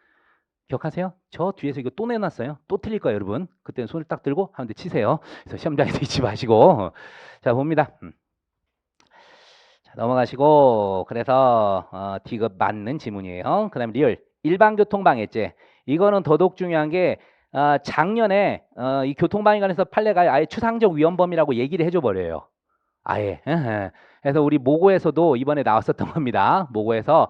기억하세요? 저 뒤에서 이거 또 내놨어요. 또 틀릴 거예요, 여러분. 그때는 손을 딱 들고 한 대 치세요. 그래서 시험장에서 잊지 마시고. 자, 봅니다. 자, 넘어가시고. 그래서 D급 맞는 지문이에요. 그 다음에 리얼. 일반교통방해죄. 이거는 더더욱 중요한 게 작년에 이 교통방해 관해서 판례가 아예 추상적 위헌범이라고 얘기를 해줘 버려요. 아예. 그래서 우리 모고에서도 이번에 나왔었던 겁니다. 모고에서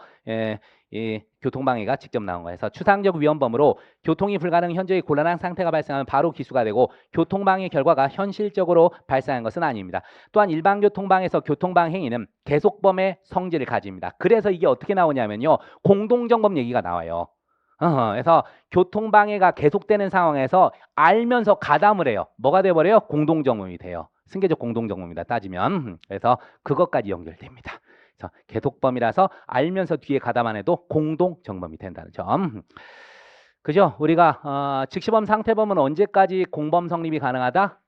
이 교통방해가 직접 나온 거예요. 그래서 추상적 위헌범으로 교통이 불가능 현저히 곤란한 상태가 발생하면 바로 기수가 되고 교통방해 결과가 현실적으로 발생한 것은 아닙니다. 또한 일반 교통방해에서 교통방해 행위는 계속범의 성질을 가집니다. 그래서 이게 어떻게 나오냐면요. 공동정범 얘기가 나와요. 그래서 교통방해가 계속되는 상황에서 알면서 가담을 해요. 뭐가 돼버려요? 공동정범이 돼요. 승계적 공동정범입니다. 따지면. 그래서 그것까지 연결됩니다. 그래서 계속범이라서 알면서 뒤에 가담 안 해도 공동정범이 된다는 점. 그죠? 우리가 즉시범 상태범은 언제까지 공범 성립이 가능하다?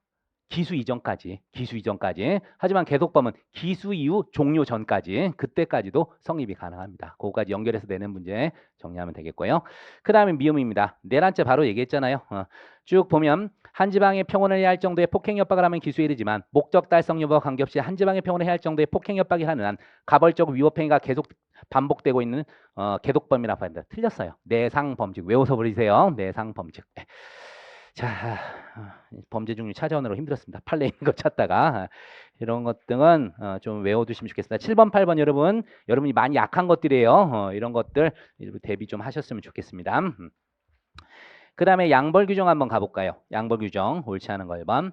기수 이전까지. 하지만 계속범은 기수 이후 종료 전까지. 그때까지도 성립이 가능합니다. 그거까지 연결해서 내는 문제 정리하면 되겠고요. 그 다음에 미음입니다. 내란죄 바로 얘기했잖아요. 쭉 보면 한 지방에 평온을 해야 할 정도의 폭행 협박을 하면 기수에 이르지만 목적 달성 여부와 관계없이 한 지방에 평온을 해야 할 정도의 폭행 협박이 하는 한 가벌적 위법행위가 계속 반복되고 있는 계속범이라고 합니다. 틀렸어요. 내상범죄 외워서 버리세요. 내상범죄. 자, 범죄 종류 찾아오느라 힘들었습니다. 판례 있는 거 찾다가 이런 것 등은 좀 외워두시면 좋겠습니다. 7번, 8번 여러분이 많이 약한 것들이에요. 이런 것들 대비 좀 하셨으면 좋겠습니다. 그 다음에 양벌 규정 한번 가볼까요? 양벌 규정 옳지 않은 거 1번.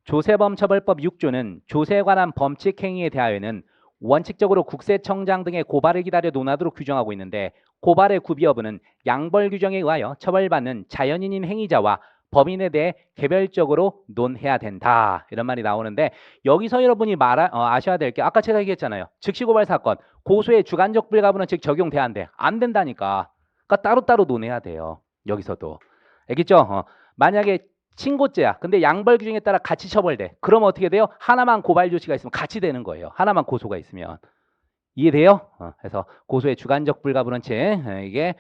조세범 처벌법 6조는 조세에 관한 범칙 행위에 대하여는 원칙적으로 국세청장 등의 고발을 기다려 논하도록 규정하고 있는데 고발의 구비 여부는 양벌 규정에 의하여 처벌받는 자연인인 행위자와 범인에 대해 개별적으로 논해야 된다. 이런 말이 나오는데 여기서 여러분이 아셔야 될 게 아까 제가 얘기했잖아요. 즉시고발 사건 고소의 주관적 불가분은 즉 적용돼야 안 돼. 안 된다니까. 그러니까 따로따로 논해야 돼요. 여기서도. 알겠죠? 만약에 친고죄야. 근데 양벌 규정에 따라 같이 처벌돼. 그럼 어떻게 돼요? 하나만 고발 조치가 있으면 같이 되는 거예요. 하나만 고소가 있으면. 이해돼요? 그래서 고소의 주관적 불가분원체 이게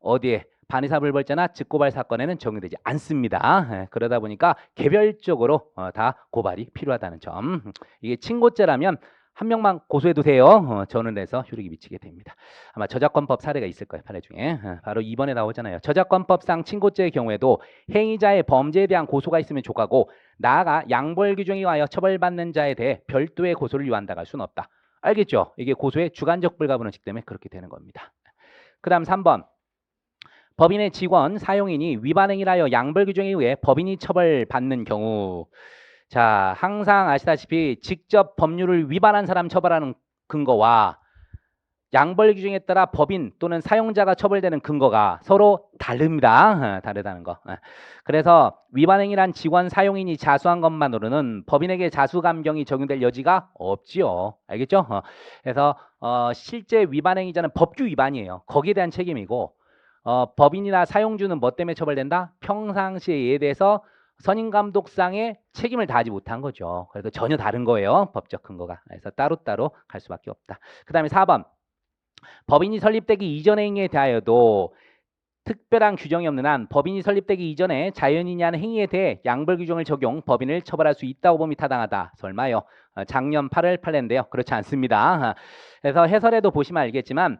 어디에 반의사불벌죄나 직고발 사건에는 적용되지 않습니다. 그러다 보니까 개별적으로 다 고발이 필요하다는 점. 이게 친고죄라면 한 명만 고소해도 돼요. 저는 해서 효력이 미치게 됩니다. 아마 저작권법 사례가 있을 거예요. 판례 중에. 바로 2번에 나오잖아요. 저작권법상 친고죄의 경우에도 행위자의 범죄에 대한 고소가 있으면 족하고 나아가 양벌 규정에 의하여 처벌받는 자에 대해 별도의 고소를 요한다고 할 수는 없다. 알겠죠? 이게 고소의 주관적 불가분원칙 때문에 그렇게 되는 겁니다. 그 다음 3번. 법인의 직원, 사용인이 위반 행위를 하여 양벌 규정에 의해 법인이 처벌받는 경우. 자, 항상 아시다시피 직접 법률을 위반한 사람 처벌하는 근거와 양벌 규정에 따라 법인 또는 사용자가 처벌되는 근거가 서로 다릅니다. 다르다는 거. 그래서 위반 행위란 직원, 사용인이 자수한 것만으로는 법인에게 자수 감경이 적용될 여지가 없지요. 알겠죠? 그래서 실제 위반 행위자는 법규 위반이에요. 거기에 대한 책임이고 법인이나 사용주는 뭐 때문에 처벌된다? 평상시에 이에 대해서 선임감독상의 책임을 다하지 못한 거죠. 그래서 전혀 다른 거예요. 법적 근거가. 그래서 따로따로 갈 수밖에 없다. 그 다음에 4번. 법인이 설립되기 이전의 행위에 대하여도 특별한 규정이 없는 한 법인이 설립되기 이전에 자연인이 하는 행위에 대해 양벌 규정을 적용 법인을 처벌할 수 있다고 봄이 타당하다. 설마요. 작년 8월 판례인데요. 그렇지 않습니다. 그래서 해설에도 보시면 알겠지만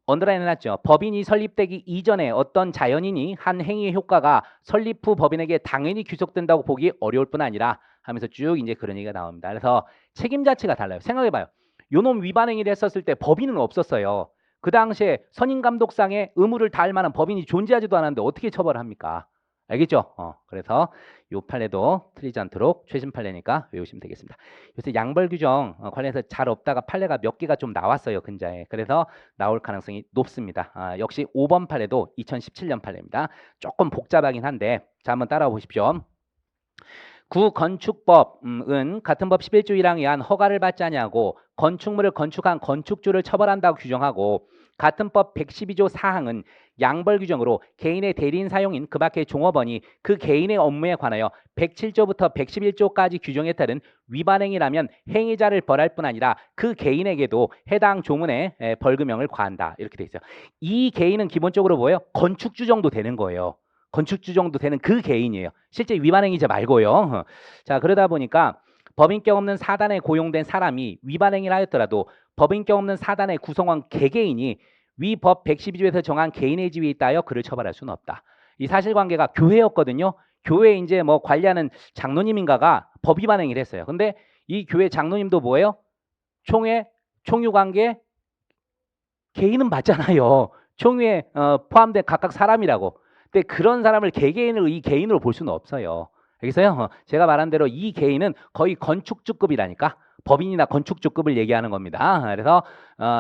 언더라인 해놨죠. 법인이 설립되기 이전에 어떤 자연인이 한 행위의 효과가 설립 후 법인에게 당연히 귀속된다고 보기 어려울 뿐 아니라 하면서 쭉 이제 그런 얘기가 나옵니다. 그래서 책임 자체가 달라요. 생각해봐요. 요놈 위반 행위를 했었을 때 법인은 없었어요. 그 당시에 선임감독상의 의무를 다할 만한 법인이 존재하지도 않았는데 어떻게 처벌합니까? 알겠죠? 그래서 요 판례도 틀리지 않도록 최신 판례니까 외우시면 되겠습니다. 요새 양벌 규정 관련해서 잘 없다가 판례가 몇 개가 좀 나왔어요. 근자에. 그래서 나올 가능성이 높습니다. 역시 5번 판례도 2017년 판례입니다. 조금 복잡하긴 한데 자 한번 따라와 보십시오. 구건축법은 같은 법 11조 1항에 의한 허가를 받지 아니하고 건축물을 건축한 건축주를 처벌한다고 규정하고 같은 법 112조 4항은 양벌 규정으로 개인의 대리인 사용인 그 밖의 종업원이 그 개인의 업무에 관하여 107조부터 111조까지 규정에 따른 위반 행위라면 행위자를 벌할 뿐 아니라 그 개인에게도 해당 조문에 벌금형을 과한다. 이렇게 돼 있어요. 이 개인은 기본적으로 뭐예요? 건축주 정도 되는 거예요. 건축주 정도 되는 그 개인이에요. 실제 위반 행위자 말고요. 자, 그러다 보니까 법인격 없는 사단에 고용된 사람이 위반 행위를 하였더라도 법인격 없는 사단의 구성원 개개인이 위 법 112조에서 정한 개인의 지위에 있다 하여 그를 처벌할 수는 없다. 이 사실관계가 교회였거든요. 교회 이제 뭐 관리하는 장로님인가가 법 위반 행위를 했어요. 근데 이 교회 장로님도 뭐예요? 총회, 총유관계 개인은 맞잖아요. 총회에 포함된 각각 사람이라고. 근데 그런 사람을 개개인을 이 개인으로 볼 수는 없어요. 알겠어요? 제가 말한 대로 이 개인은 거의 건축주급이라니까. 법인이나 건축주급을 얘기하는 겁니다. 그래서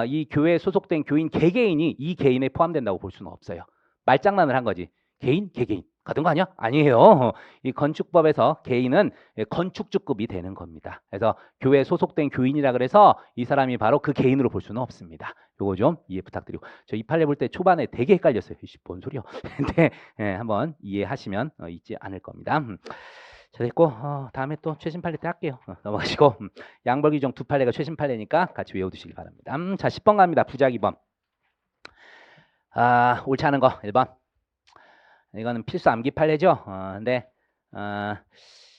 이 교회에 소속된 교인 개개인이 이 개인에 포함된다고 볼 수는 없어요. 말장난을 한 거지. 개인, 개개인. 같은 거 아니야? 아니에요. 이 건축법에서 개인은 건축주급이 되는 겁니다. 그래서 교회에 소속된 교인이라 그래서 이 사람이 바로 그 개인으로 볼 수는 없습니다. 요거 좀 이해 부탁드리고 저 이 판례 볼 때 초반에 되게 헷갈렸어요. 이씨 뭔 소리야? 근데 한번 이해하시면 있지 않을 겁니다. 자 됐고 다음에 또 최신 판례 때 할게요. 넘어가시고 양벌 규정 두 판례가 최신 판례니까 같이 외워두시기 바랍니다. 자 10번 갑니다. 부작 2번. 옳지 않은 거 1번. 이거는 필수 암기 판례죠. 근데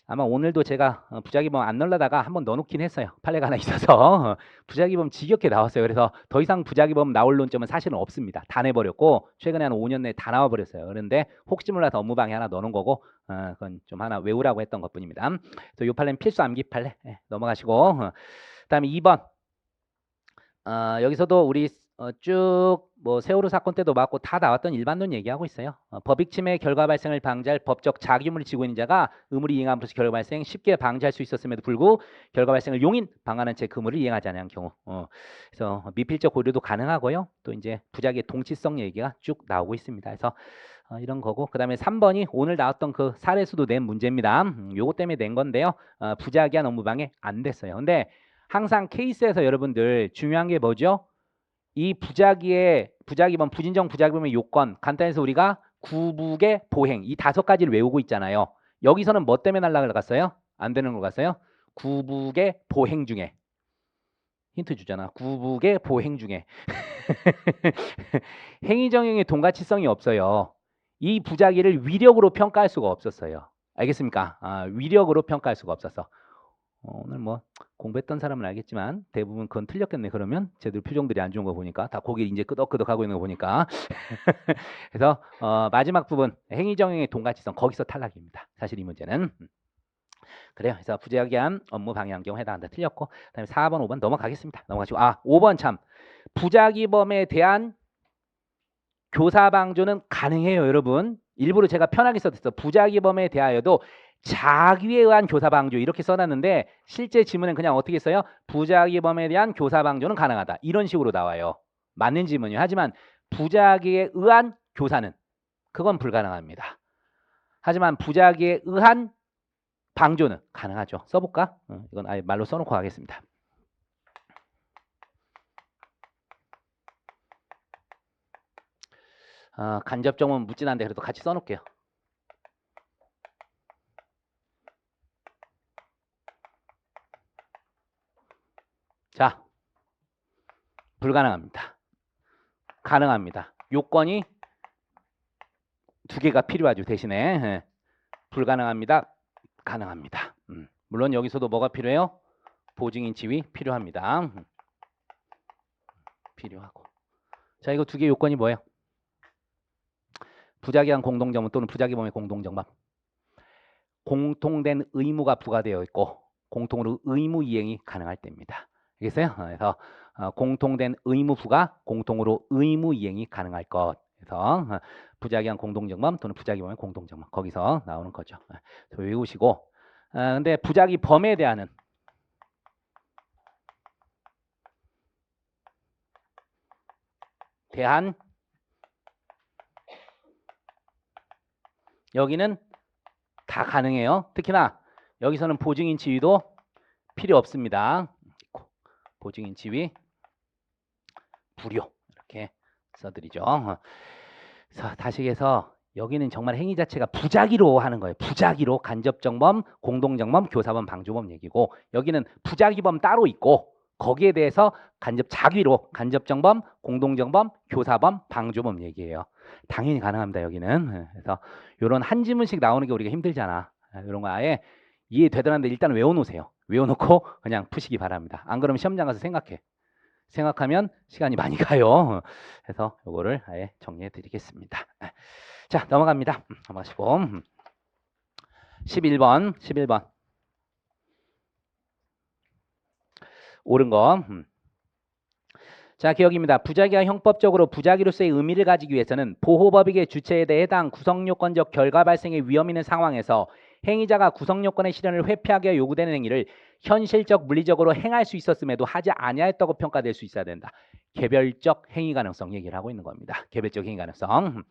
아마 오늘도 제가 부작위범 안 넣으려다가 한번 넣어놓긴 했어요. 판례가 하나 있어서 부작위범 지겹게 나왔어요. 그래서 더 이상 부작위범 나올 논점은 사실은 없습니다. 다 내버렸고 최근에 한 5년 내에 다 나와버렸어요. 그런데 혹시 몰라서 업무방해 하나 넣어놓은 거고 그건 좀 하나 외우라고 했던 것뿐입니다. 그래서 이 판례는 필수 암기 판례 넘어가시고 그다음에 2번 여기서도 우리 쭉 뭐 세월호 사건 때도 맞고 다 나왔던 일반론 얘기하고 있어요. 법익 침해 결과 발생을 방지할 법적 자기의무를 지고 있는 자가 의무를 이행함으로써 결과 발생 쉽게 방지할 수 있었음에도 불구하고 결과 발생을 용인 방하는 채 그 의무를 이행하지 않은 경우. 그래서 미필적 고려도 가능하고요. 또 이제 부작위의 동치성 얘기가 쭉 나오고 있습니다. 그래서 이런 거고 그다음에 3번이 오늘 나왔던 그 사례수도 낸 문제입니다. 요거 때문에 낸 건데요. 부작위한 업무방해 안 됐어요. 근데 항상 케이스에서 여러분들 중요한 게 뭐죠? 이 부작위범, 부진정 부작위범의 요건 간단해서 우리가 구북의 보행 이 5가지를 외우고 있잖아요. 여기서는 뭐 때문에 날라갔어요? 안 되는 거 갔어요? 구북의 보행 중에 힌트 주잖아. 구북의 보행 중에 행위정형의 동가치성이 없어요. 이 부작위를 위력으로 평가할 수가 없었어요. 알겠습니까? 위력으로 평가할 수가 없었어. 오늘 뭐 공부했던 사람은 알겠지만 대부분 그건 틀렸겠네. 그러면 쟤들 표정들이 안 좋은 거 보니까 다 고개를 이제 끄덕끄덕 하고 있는 거 보니까 그래서 마지막 부분 행위정형의 동가치성 거기서 탈락입니다. 사실 이 문제는 그래요. 그래서 부작위한 업무 방해한 경우 해당한다. 틀렸고 그다음에 4번 5번 넘어가겠습니다. 넘어가시고 5번 참 부작위범에 대한 교사방조는 가능해요. 여러분 일부러 제가 편하게 써뒀어. 부작위범에 대하여도 자기에 의한 교사방조 이렇게 써놨는데 실제 지문은 그냥 어떻게 써요? 부작위범에 대한 교사방조는 가능하다. 이런 식으로 나와요. 맞는 지문이요. 하지만 부작위에 의한 교사는 그건 불가능합니다. 하지만 부작위에 의한 방조는 가능하죠. 써볼까? 이건 아예 말로 써놓고 가겠습니다. 간접정은 묻진 않는데 그래도 같이 써놓을게요. 자, 불가능합니다. 가능합니다. 요건이 두 개가 필요하죠. 대신에 불가능합니다. 가능합니다. 물론 여기서도 뭐가 필요해요? 보증인 지위 필요합니다. 필요하고. 자, 이거 두 개 요건이 뭐예요? 부작위한 공동정범 또는 부작위범의 공동정범. 공통된 의무가 부과되어 있고 공통으로 의무 이행이 가능할 때입니다. 알겠어요? 그래서 공통된 의무 부과, 공통으로 의무 이행이 가능할 것. 그래서 부작위한 공동정범 또는 부작위범의 공동정범 거기서 나오는 거죠. 외우시고 근데 부작위범에 대한 여기는 다 가능해요. 특히나 여기서는 보증인 지위도 필요 없습니다. 보증인 지위 불요 이렇게 써드리죠. 그래서 다시 해서 여기는 정말 행위 자체가 부작위로 하는 거예요. 부작위로 간접정범, 공동정범, 교사범, 방조범 얘기고 여기는 부작위범 따로 있고 거기에 대해서 자귀로 간접정범, 공동정범, 교사범, 방조범 얘기해요. 당연히 가능합니다. 여기는. 그래서 이런 한 지문씩 나오는 게 우리가 힘들잖아. 이런 거 아예 이해되더라는데 일단 외워놓으세요. 외워놓고 그냥 푸시기 바랍니다. 안 그러면 시험장 가서 생각하면 시간이 많이 가요. 그래서 이거를 아예 정리해 드리겠습니다. 자, 넘어갑니다. 넘어가시고 11번 옳은 거. 자, 기억입니다. 부작위가 형법적으로 부작위로서의 의미를 가지기 위해서는 보호법익의 주체에 대해 해당 구성요건적 결과 발생의 위험 있는 상황에서 행위자가 구성요건의 실현을 회피하게 요구되는 행위를 현실적 물리적으로 행할 수 있었음에도 하지 아니하였다고 평가될 수 있어야 된다. 개별적 행위 가능성 얘기를 하고 있는 겁니다. 개별적 행위 가능성.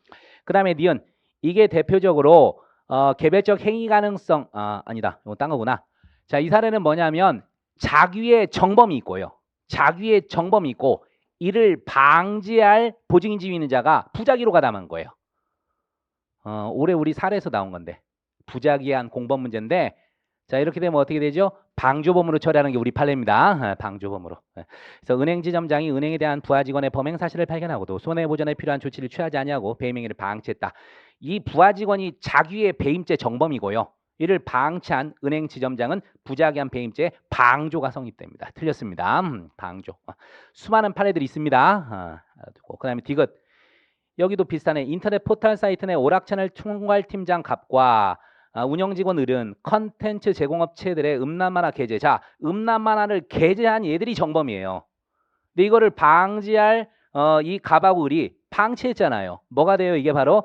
그 다음에 니은 이게 대표적으로 개별적 행위 가능성 아니다. 이거 딴 거구나. 자, 이 사례는 뭐냐면 자귀의 정범이 있고요. 자귀의 정범이 있고 이를 방지할 보증인 지위 있는 자가 부작위로 가담한 거예요. 올해 우리 사례에서 나온 건데 부작위한 공범 문제인데 자 이렇게 되면 어떻게 되죠? 방조범으로 처리하는 게 우리 판례입니다. 방조범으로. 그래서 은행지점장이 은행에 대한 부하 직원의 범행 사실을 발견하고도 손해보전에 필요한 조치를 취하지 아니하고 배임행위를 방치했다. 이 부하 직원이 자귀의 배임죄 정범이고요. 이를 방치한 은행지점장은 부작위한 배임죄 방조가 성립됩니다. 틀렸습니다. 방조. 수많은 판례들이 있습니다. 그 다음에 디귿. 여기도 비슷하네. 인터넷 포털 사이트 내 오락채널 총괄팀장 갑과 운영직원 을은 컨텐츠 제공업체들의 음란만화 게재. 자, 음란만화를 게재한 얘들이 정범이에요. 근데 이거를 방지할 이 갑하고 을이 방치했잖아요. 뭐가 돼요? 이게 바로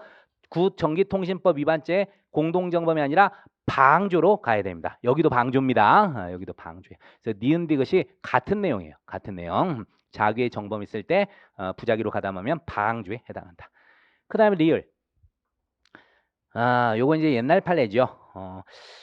전기통신법 위반죄 공동정범이 아니라 방조로 가야 됩니다. 여기도 방조입니다. 여기도 방조예요. 그래서 니은 디귿이 같은 내용이에요. 같은 내용. 자귀의 정범 있을 때 부작위로 가담하면 방조에 해당한다. 그 다음에 리을. 요건 이제 옛날 판례죠.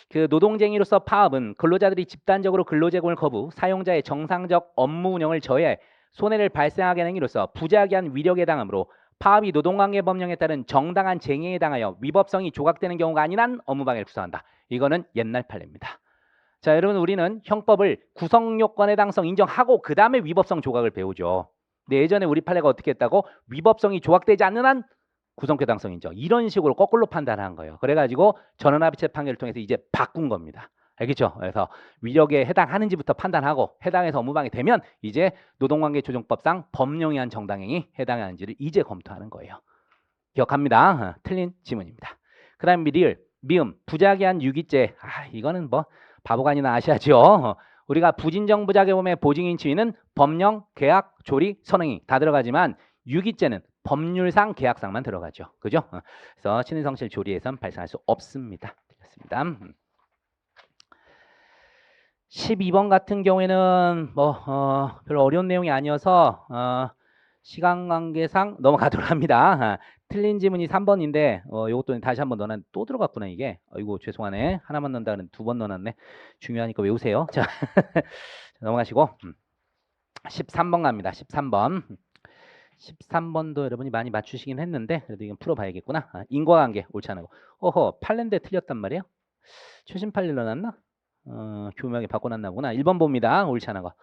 그 노동쟁이로서 파업은 근로자들이 집단적으로 근로제공을 거부, 사용자의 정상적 업무 운영을 저해 손해를 발생하게 하는 행위로서 부작위한 위력에 해당하므로 파업이 노동관계 법령에 따른 정당한 쟁의에 해당하여 위법성이 조각되는 경우가 아닌 한 업무방해를 구성한다. 이거는 옛날 판례입니다. 자, 여러분 우리는 형법을 구성요건 해당성 인정하고 그 다음에 위법성 조각을 배우죠. 근데 예전에 우리 판례가 어떻게 했다고? 위법성이 조각되지 않는 한 구성해당성 인정. 이런 식으로 거꾸로 판단한 거예요. 그래가지고 전원합의체 판결을 통해서 이제 바꾼 겁니다. 알겠죠? 그래서 위력에 해당하는지부터 판단하고 해당해서 업무방해 되면 이제 노동관계조정법상 법령에 의한 정당행위 해당하는지를 이제 검토하는 거예요. 기억합니다. 틀린 지문입니다. 그 다음 미음, 부작위한 유기죄. 이거는 뭐 바보가 아니나 아셔야죠. 우리가 부진정 부작위범의 보증인 지위는 법령, 계약, 조리, 선행위 다 들어가지만 유기죄는 법률상, 계약상만 들어가죠. 그죠? 그래서 친인성실 조리에선 발생할 수 없습니다. 됐습니다. 12번 같은 경우에는 뭐 별로 어려운 내용이 아니어서 시간 관계상 넘어가도록 합니다. 틀린 지문이 3번인데 이것도 다시 한번 넣어놨 또 들어갔구나 이게. 아이고 죄송하네. 하나만 넣는다는 2번 넣어놨네. 중요하니까 외우세요. 자 넘어가시고 13번 갑니다. 13번. 13번도 여러분이 많이 맞추시긴 했는데 그래도 이건 풀어봐야겠구나. 인과관계 옳지 않고. 어허 판례인데 틀렸단 말이에요. 최신 판례 넣어놨나? 교묘하게 바꿔놨나 보구나. 1번 봅니다. 옳지 않은 거.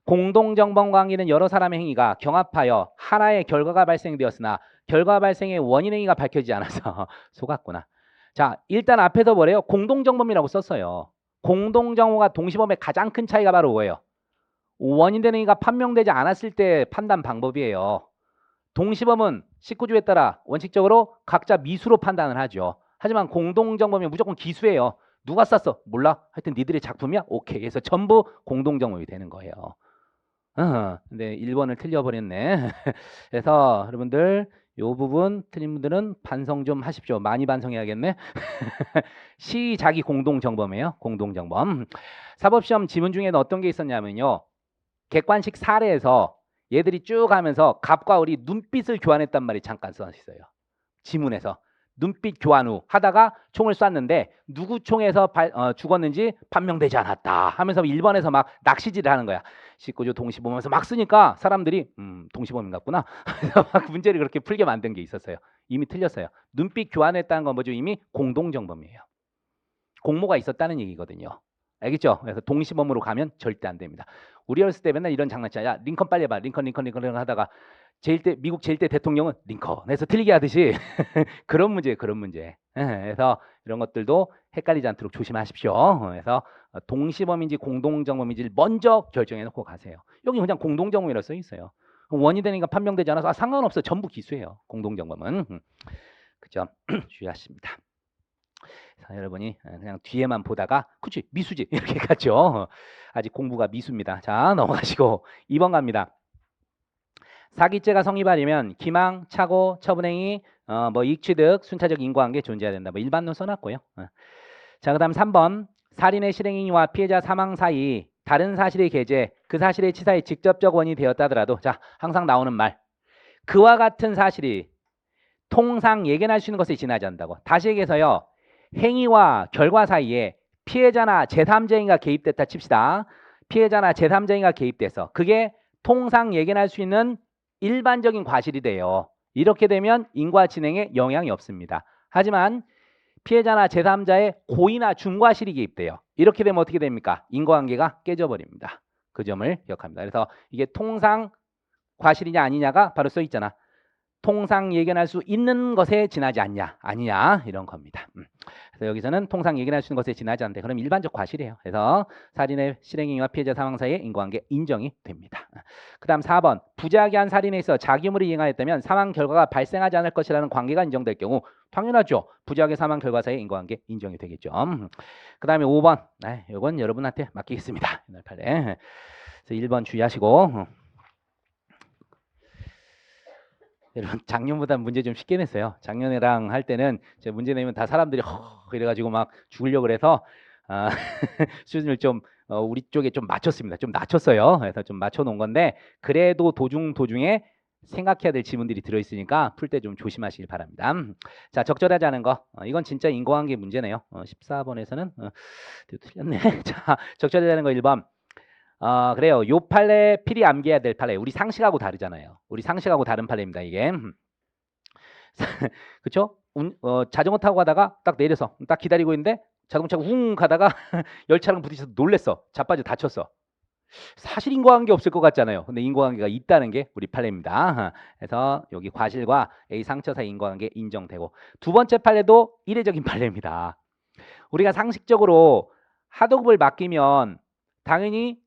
공동정범 관계는 여러 사람의 행위가 경합하여 하나의 결과가 발생되었으나 결과 발생의 원인 행위가 밝혀지지 않아서 속았구나. 자, 일단 앞에서 뭐래요? 공동정범이라고 썼어요. 공동정범과 동시범의 가장 큰 차이가 바로 뭐예요? 원인된 행위가 판명되지 않았을 때 판단 방법이에요. 동시범은 19조에 따라 원칙적으로 각자 미수로 판단을 하죠. 하지만 공동정범이 무조건 기수예요. 누가 쐈어? 몰라. 하여튼 니들의 작품이야? 오케이. 그래서 전부 공동정범이 되는 거예요. 근데 1번을 틀려버렸네. 그래서 여러분들 요 부분 틀린 분들은 반성 좀 하십시오. 많이 반성해야겠네. 시자기 공동정범이에요. 공동정범. 사법시험 지문 중에는 어떤 게 있었냐면요. 객관식 사례에서 얘들이 쭉 하면서 갑과 을이 눈빛을 교환했단 말이 잠깐 써 있어요. 지문에서. 눈빛 교환 후 하다가 총을 쐈는데 누구 총에서 죽었는지 판명되지 않았다 하면서 1번에서 막 낚시질을 하는 거야. 19조 동시범에서 막 쓰니까 사람들이 동시범인 같구나. 그래서 막 문제를 그렇게 풀게 만든 게 있었어요. 이미 틀렸어요. 눈빛 교환했다는 건 뭐죠? 이미 공동정범이에요. 공모가 있었다는 얘기거든요. 알겠죠? 그래서 동시범으로 가면 절대 안 됩니다. 우리 어렸을 때 맨날 이런 장난치야. 야, 링컨 빨리 해봐. 링컨 하다가 미국 제1대 대통령은 링컨에서 틀리게 하듯이 그런 문제예요. 그런 문제. 그래서 이런 것들도 헷갈리지 않도록 조심하십시오. 그래서 동시범인지 공동정범인지를 먼저 결정해 놓고 가세요. 여기 그냥 공동정범이라고 써 있어요. 원이 되니까 판명되지 않아서 상관없어요. 전부 기수예요. 공동정범은. 그죠? 주의하십니다. 여러분이 그냥 뒤에만 보다가 그치 미수지 이렇게 갔죠. 아직 공부가 미수입니다. 자 넘어가시고 2번 갑니다. 사기죄가 성립하려면 기망, 착오, 처분행위, 뭐 이익취득, 순차적 인과관계 존재해야 된다. 뭐 일반론 써놨고요. 자 그다음 3번 살인의 실행행위와 피해자 사망 사이 다른 사실의 계제, 그 사실의 치사의 직접적 원인이 되었다더라도 자 항상 나오는 말 그와 같은 사실이 통상 예견할 수 있는 것에 지나지 않는다고. 다시 얘기해서요. 행위와 결과 사이에 피해자나 제3자인가 개입됐다 칩시다. 피해자나 제3자인가 개입돼서 그게 통상 예견할 수 있는 일반적인 과실이 돼요. 이렇게 되면 인과 진행에 영향이 없습니다. 하지만 피해자나 제3자의 고의나 중과실이 개입돼요. 이렇게 되면 어떻게 됩니까? 인과관계가 깨져버립니다. 그 점을 기억합니다. 그래서 이게 통상 과실이냐 아니냐가 바로 써 있잖아. 통상 예견할 수 있는 것에 지나지 않냐 아니냐 이런 겁니다. 그래서 여기서는 통상 예견할 수 있는 것에 지나지 않대. 그럼 일반적 과실이에요. 그래서 살인의 실행행위와 피해자 사망 사이의 인과관계 인정이 됩니다. 그 다음 4번 부작위한 살인에 있어 자기혐의를 이행하였다면 사망 결과가 발생하지 않을 것이라는 관계가 인정될 경우 당연하죠. 부작위 사망 결과 사이의 인과관계 인정이 되겠죠. 그 다음에 5번 이건 여러분한테 맡기겠습니다. 옛날 판례. 그래서 1번 주의하시고 여러분 작년보다 문제 좀 쉽게 냈어요. 작년에랑 할 때는 제가 문제 내면 다 사람들이 이래가지고 막 죽으려고 그래서 수준을 좀 우리 쪽에 좀 맞췄습니다. 좀 낮췄어요. 그래서 좀 맞춰놓은 건데 그래도 도중에 생각해야 될 지문들이 들어있으니까 풀 때 좀 조심하시길 바랍니다. 자 적절하지 않은 거 이건 진짜 인과관계 문제네요. 14번에서는 틀렸네. 자 적절하지 않은 거 1번 그래요. 요 판례 필히 암기해야 될 판례. 우리 상식하고 다르잖아요. 우리 상식하고 다른 판례입니다. 이게. 그렇죠? 자전거 타고 가다가 딱 내려서 딱 기다리고 있는데 자동차가 웅 가다가 열차랑 부딪혀서 놀랬어. 자빠져 다쳤어. 사실 인과관계 없을 것 같잖아요. 근데 인과관계가 있다는 게 우리 판례입니다. 그래서 여기 과실과 A 상처 사이 인과관계 인정되고 두 번째 판례도 이례적인 판례입니다. 우리가 상식적으로 하도급을 맡기면 당연히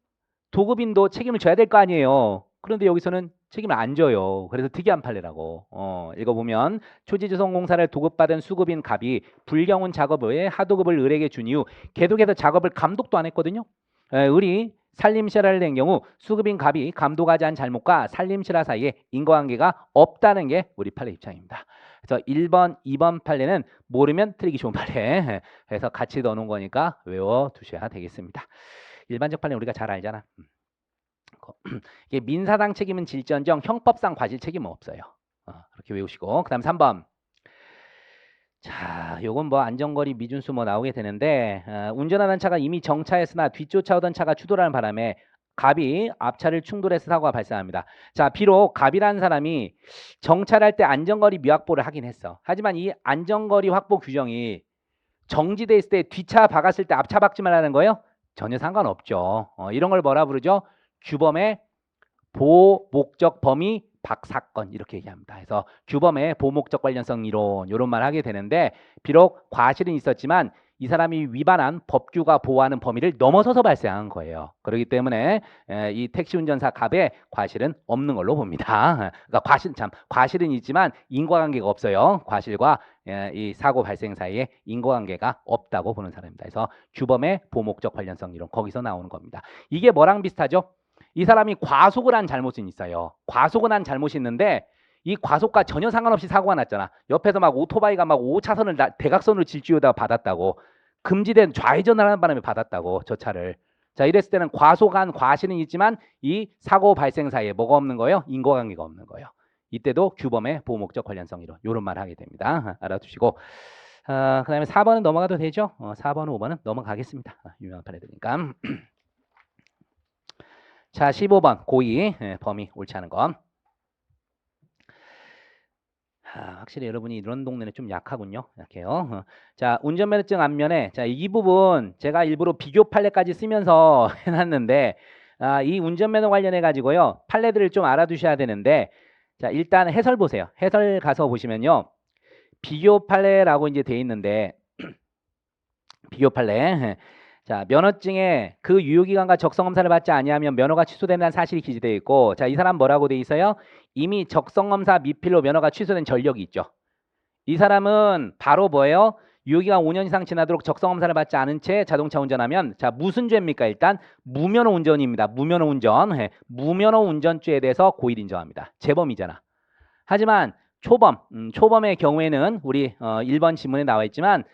도급인도 책임을 져야 될 거 아니에요. 그런데 여기서는 책임을 안 져요. 그래서 특이한 판례라고. 읽어보면 초지주성공사를 도급받은 수급인 갑이 불경운 작업 외에 하도급을 을에게 준 이후 계속해서 작업을 감독도 안 했거든요. 을이 살림실화를 낸 경우 수급인 갑이 감독하지 않은 잘못과 살림실화 사이에 인과관계가 없다는 게 우리 판례 입장입니다. 그래서 1번, 2번 판례는 모르면 틀리기 좋은 판례. 그래서 같이 넣어놓은 거니까 외워두셔야 되겠습니다. 일반적 판례 우리가 잘 알잖아. 이게 민사상 책임은 질지언정 형법상 과실 책임은 없어요. 그렇게 외우시고 그다음 3번. 자, 요건 뭐 안전거리 미준수 뭐 나오게 되는데 운전하던 차가 이미 정차했으나 뒤쫓아오던 차가 추돌하는 바람에 갑이 앞차를 충돌해서 사고가 발생합니다. 자, 비록 갑이라는 사람이 정차할 때 안전거리 미확보를 하긴 했어. 하지만 이 안전거리 확보 규정이 정지돼 있을 때 뒤차 박았을 때 앞차 박지 말라는 거예요? 전혀 상관없죠. 이런 걸 뭐라 부르죠? 규범의 보호 목적 범위 박사건 이렇게 얘기합니다. 그래서 규범의 보호 목적 관련성 이론 이런 말 하게 되는데 비록 과실은 있었지만 이 사람이 위반한 법규가 보호하는 범위를 넘어서서 발생한 거예요. 그렇기 때문에 이 택시 운전사 갑의 과실은 없는 걸로 봅니다. 그러니까 과실은 있지만 인과관계가 없어요. 과실과 이 사고 발생 사이에 인과관계가 없다고 보는 사람입니다. 그래서 규범의 보호 목적 관련성 이론 거기서 나오는 겁니다. 이게 뭐랑 비슷하죠? 이 사람이 과속을 한 잘못은 있어요. 과속은 한 잘못이 있는데 이 과속과 전혀 상관없이 사고가 났잖아. 옆에서 막 오토바이가 막 5차선을 대각선으로 질주하다가 받았다고. 금지된 좌회전을 하는 바람에 받았다고 저 차를. 자, 이랬을 때는 과속한 과실은 있지만 이 사고 발생 사이에 뭐가 없는 거예요? 인과관계가 없는 거예요. 이때도 규범의 보호 목적 관련성 이론 요런 말 하게 됩니다. 알아두시고 그다음에 4번은 넘어가도 되죠? 4번, 5번은 넘어가겠습니다. 유명한 판례들이니까. 자, 15번 고의 범위 옳지 않은 거. 확실히 여러분이 이런 동네는 좀 약하군요. 약해요. 자, 운전면허증 앞면에 자, 이 부분 제가 일부러 비교 판례까지 쓰면서 해놨는데 이 운전면허 관련해 가지고요 판례들을 좀 알아두셔야 되는데 자, 일단 해설 보세요. 해설 가서 보시면요 비교 판례라고 이제 돼 있는데 비교 판례. 자, 면허증에 그 유효기간과 적성검사를 받지 아니하면 면허가 취소된다는 사실이 기재되어 있고 자, 이 사람 뭐라고 돼 있어요? 이미 적성검사 미필로 면허가 취소된 전력이 있죠. 이 사람은 바로 뭐예요? 유효기간 5년 이상 지나도록 적성검사를 받지 않은 채 자동차 운전하면 자, 무슨 죄입니까? 일단 무면허 운전입니다. 무면허 운전. 무면허 운전죄에 대해서 고의 인정합니다. 재범이잖아. 하지만 초범의 경우에는 우리 1번 지문에 나와 있지만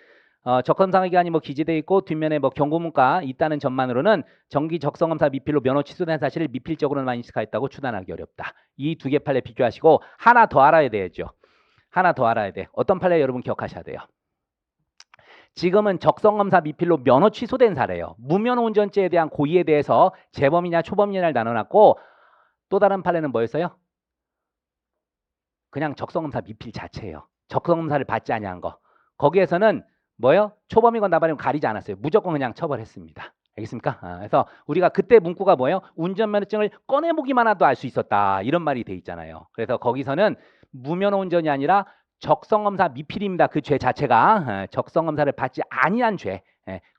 적성검사 기간이 뭐 기재되어 있고 뒷면에 뭐 경고문가 있다는 점만으로는 정기 적성검사 미필로 면허 취소된 사실을 미필적으로만 인식하였다고 추단하기 어렵다. 이 두 개 판례 비교하시고 하나 더 알아야 되죠. 하나 더 알아야 돼. 어떤 판례 여러분 기억하셔야 돼요. 지금은 적성검사 미필로 면허 취소된 사례예요. 무면허 운전죄에 대한 고의에 대해서 재범이냐 초범이냐를 나눠놨고 또 다른 판례는 뭐였어요? 그냥 적성검사 미필 자체예요. 적성검사를 받지 아니한 거. 거기에서는 뭐요? 초범이건 나발이건 가리지 않았어요. 무조건 그냥 처벌했습니다. 알겠습니까? 그래서 우리가 그때 문구가 뭐예요? 운전면허증을 꺼내보기만 해도 알 수 있었다. 이런 말이 돼 있잖아요. 그래서 거기서는 무면허 운전이 아니라 적성검사 미필입니다. 그 죄 자체가 적성검사를 받지 아니한 죄.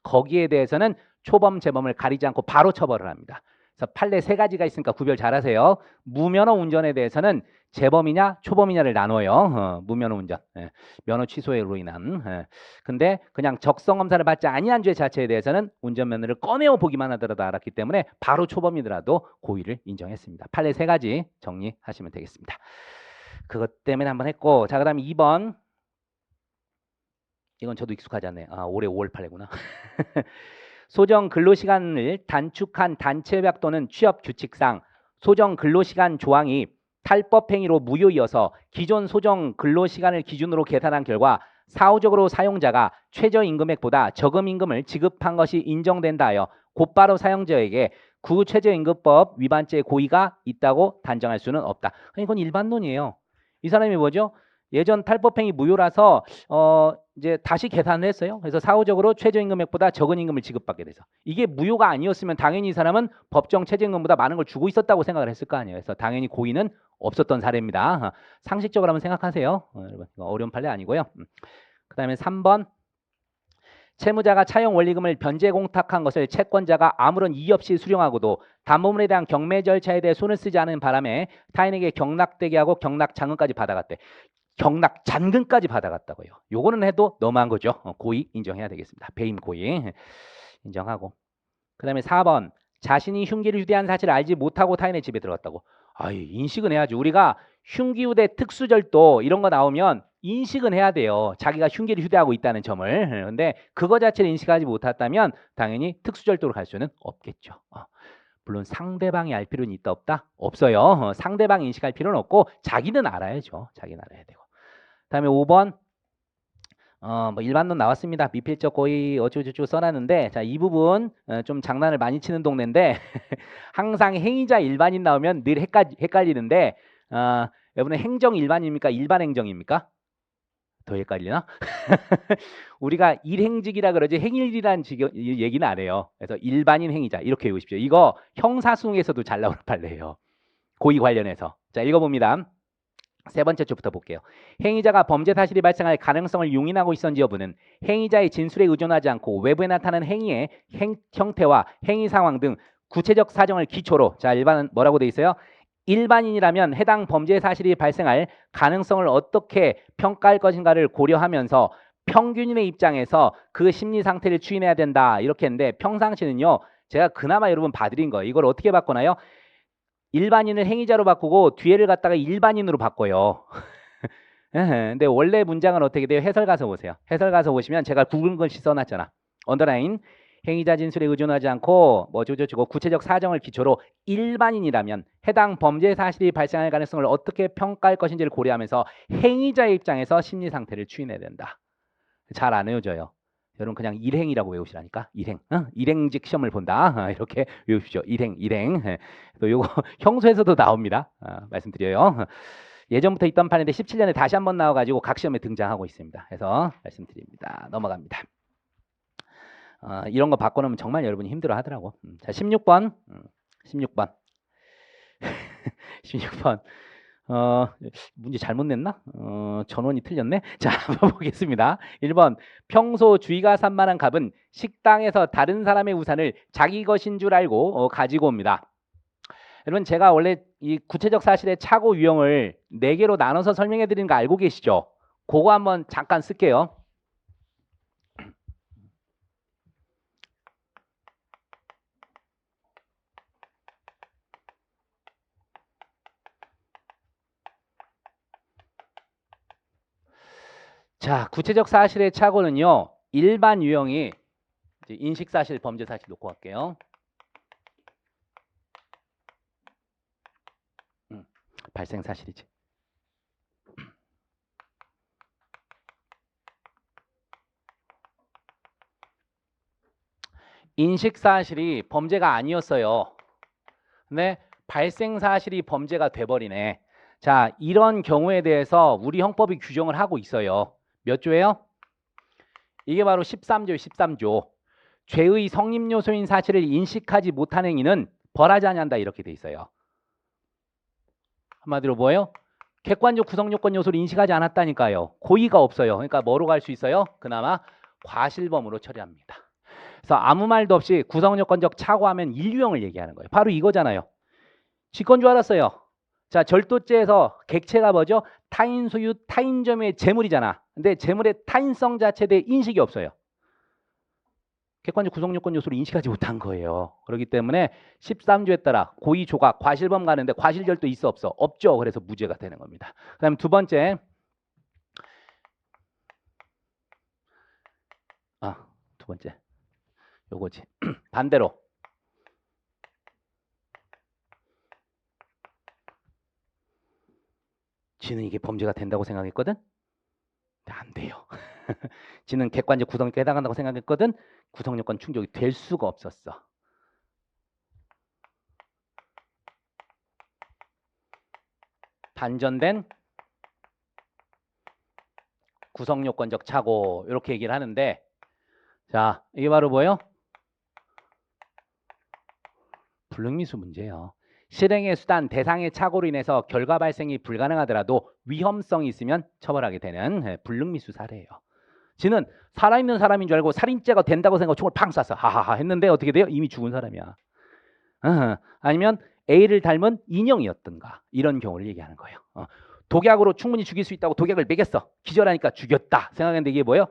거기에 대해서는 초범, 재범을 가리지 않고 바로 처벌을 합니다. 그래서 판례 세 가지가 있으니까 구별 잘하세요. 무면허 운전에 대해서는 재범이냐 초범이냐를 나눠요. 무면허 운전. 면허 취소로 인한. 근데 그냥 적성검사를 받지 아니한 죄 자체에 대해서는 운전면허를 꺼내어 보기만 하더라도 알았기 때문에 바로 초범이더라도 고의를 인정했습니다. 판례 세 가지 정리하시면 되겠습니다. 그것 때문에 한번 했고 자, 그다음에 2번. 이건 저도 익숙하지 않네요. 올해 5월 판례구나. 소정 근로시간을 단축한 단체협약 또는 취업 규칙상 소정 근로시간 조항이 탈법행위로 무효이어서 기존 소정 근로시간을 기준으로 계산한 결과 사후적으로 사용자가 최저임금액보다 적음임금을 지급한 것이 인정된다 하여 곧바로 사용자에게 구최저임금법 위반죄 고의가 있다고 단정할 수는 없다. 이건 일반론이에요. 이 사람이 뭐죠? 예전 탈법행위 무효라서 이제 다시 계산을 했어요. 그래서 사후적으로 최저임금액보다 적은 임금을 지급받게 돼서 이게 무효가 아니었으면 당연히 이 사람은 법정 최저임금보다 많은 걸 주고 있었다고 생각을 했을 거 아니에요. 그래서 당연히 고의는 없었던 사례입니다. 상식적으로 한번 생각하세요. 여러분 이거 어려운 판례 아니고요. 그다음에 3번. 채무자가 차용 원리금을 변제 공탁한 것을 채권자가 아무런 이의 없이 수령하고도 담보물에 대한 경매 절차에 대해 손을 쓰지 않은 바람에 타인에게 경락되게 하고 경락잔금까지 받아갔대. 경락잔금까지 받아갔다고요. 요거는 해도 너무한 거죠. 고의 인정해야 되겠습니다. 배임 고의 인정하고. 그 다음에 4번 자신이 흉기를 휴대한 사실을 알지 못하고 타인의 집에 들어갔다고. 인식은 해야지. 우리가 흉기 휴대 특수절도 이런 거 나오면 인식은 해야 돼요. 자기가 흉기를 휴대하고 있다는 점을. 근데 그거 자체를 인식하지 못했다면 당연히 특수절도로 갈 수는 없겠죠. 물론 상대방이 알 필요는 있다 없다? 없어요. 상대방이 인식할 필요는 없고 자기는 알아야죠. 자기는 알아야 되고. 다음에 5번 뭐 일반론 나왔습니다. 미필적 고의 어쩌고저쩌고 써놨는데 자, 이 부분 좀 장난을 많이 치는 동네인데 항상 행위자 일반인 나오면 늘 헷갈리는데 여러분은 행정 일반입니까? 일반 행정입니까? 더 헷갈리나? 우리가 일행직이라 그러지 행일이라는 얘기는 안 해요. 그래서 일반인 행위자 이렇게 외우십시오. 이거 형사소송에서도 잘 나오는 판례예요. 고의 관련해서. 자, 읽어봅니다. 세 번째 줄부터 볼게요. 행위자가 범죄 사실이 발생할 가능성을 용인하고 있었는지 여부는 행위자의 진술에 의존하지 않고 외부에 나타나는 행위의 형태와 행위 상황 등 구체적 사정을 기초로 자, 일반은 뭐라고 돼 있어요? 일반인이라면 해당 범죄 사실이 발생할 가능성을 어떻게 평가할 것인가를 고려하면서 평균인의 입장에서 그 심리 상태를 추인해야 된다. 이렇게 했는데 평상시는요. 제가 그나마 여러분 봐드린 거예요. 이걸 어떻게 바꾸나요? 일반인을 행위자로 바꾸고 뒤에를 갖다가 일반인으로 바꿔요. 근데 원래 문장은 어떻게 돼요? 해설 가서 보세요. 해설 가서 보시면 제가 굵은 글씨 써놨잖아. 언더라인. 행위자 진술에 의존하지 않고 뭐저저저고 구체적 사정을 기초로 일반인이라면 해당 범죄 사실이 발생할 가능성을 어떻게 평가할 것인지를 고려하면서 행위자의 입장에서 심리 상태를 추인해야 된다. 잘 안 외워져요. 여러분 그냥 일행이라고 외우시라니까. 일행. 일행직 시험을 본다. 이렇게 외우십시오. 일행. 또 요거 형소에서도 나옵니다. 말씀드려요. 예전부터 있던 판인데 17년에 다시 한번 나와가지고 각 시험에 등장하고 있습니다. 그래서 말씀드립니다. 넘어갑니다. 이런 거 바꿔놓으면 정말 여러분이 힘들어 하더라고. 자, 16번. 16번. 16번. 문제 잘못 냈나? 전원이 틀렸네. 자, 한번 보겠습니다. 1번. 평소 주의가 산만한 갑은 식당에서 다른 사람의 우산을 자기 것인 줄 알고 가지고 옵니다. 여러분 제가 원래 이 구체적 사실의 착오 유형을 4개로 나눠서 설명해 드리는 거 알고 계시죠? 그거 한번 잠깐 쓸게요. 자, 구체적 사실의 착오는요. 일반 유형이 이제 인식 사실, 범죄 사실 놓고 갈게요. 발생 사실이지. 인식 사실이 범죄가 아니었어요. 근데 발생 사실이 범죄가 돼버리네. 자, 이런 경우에 대해서 우리 형법이 규정을 하고 있어요. 몇 조예요? 이게 바로 13조예요. 13조. 죄의 성립 요소인 사실을 인식하지 못한 행위는 벌하지 아니한다 이렇게 돼 있어요. 한마디로 뭐예요? 객관적 구성 요건 요소를 인식하지 않았다니까요. 고의가 없어요. 그러니까 뭐로 갈 수 있어요? 그나마 과실범으로 처리합니다. 그래서 아무 말도 없이 구성 요건적 착오하면 인류형을 얘기하는 거예요. 바로 이거잖아요. 쥐건 줄 알았어요. 자, 절도죄에서 객체가 뭐죠? 타인 소유, 타인 점유의 재물이잖아. 근데 재물의 타인성 자체에 대해 인식이 없어요. 객관적 구성 요건 요소를 인식하지 못한 거예요. 그렇기 때문에 13조에 따라 고의 조각, 과실범 가는데 과실절도 있어 없어? 없죠. 그래서 무죄가 되는 겁니다. 그다음에 두 번째. 두 번째. 요거지. 반대로. 지는 이게 범죄가 된다고 생각했거든? 안 돼요. 지는 객관적 구성요건에 해당한다고 생각했거든? 구성요건 충족이 될 수가 없었어. 반전된 구성요건적 착오 이렇게 얘기를 하는데 자, 이게 바로 뭐예요? 불능미수 문제예요. 실행의 수단, 대상의 착오로 인해서 결과 발생이 불가능하더라도 위험성이 있으면 처벌하게 되는 불능미수 사례예요. 지는 살아있는 사람인 줄 알고 살인죄가 된다고 생각하고 총을 팡 쐈어. 하하하 했는데 어떻게 돼요? 이미 죽은 사람이야. 아니면 A를 닮은 인형이었던가 이런 경우를 얘기하는 거예요. 독약으로 충분히 죽일 수 있다고 독약을 먹였어. 기절하니까 죽였다 생각했는데 이게 뭐예요?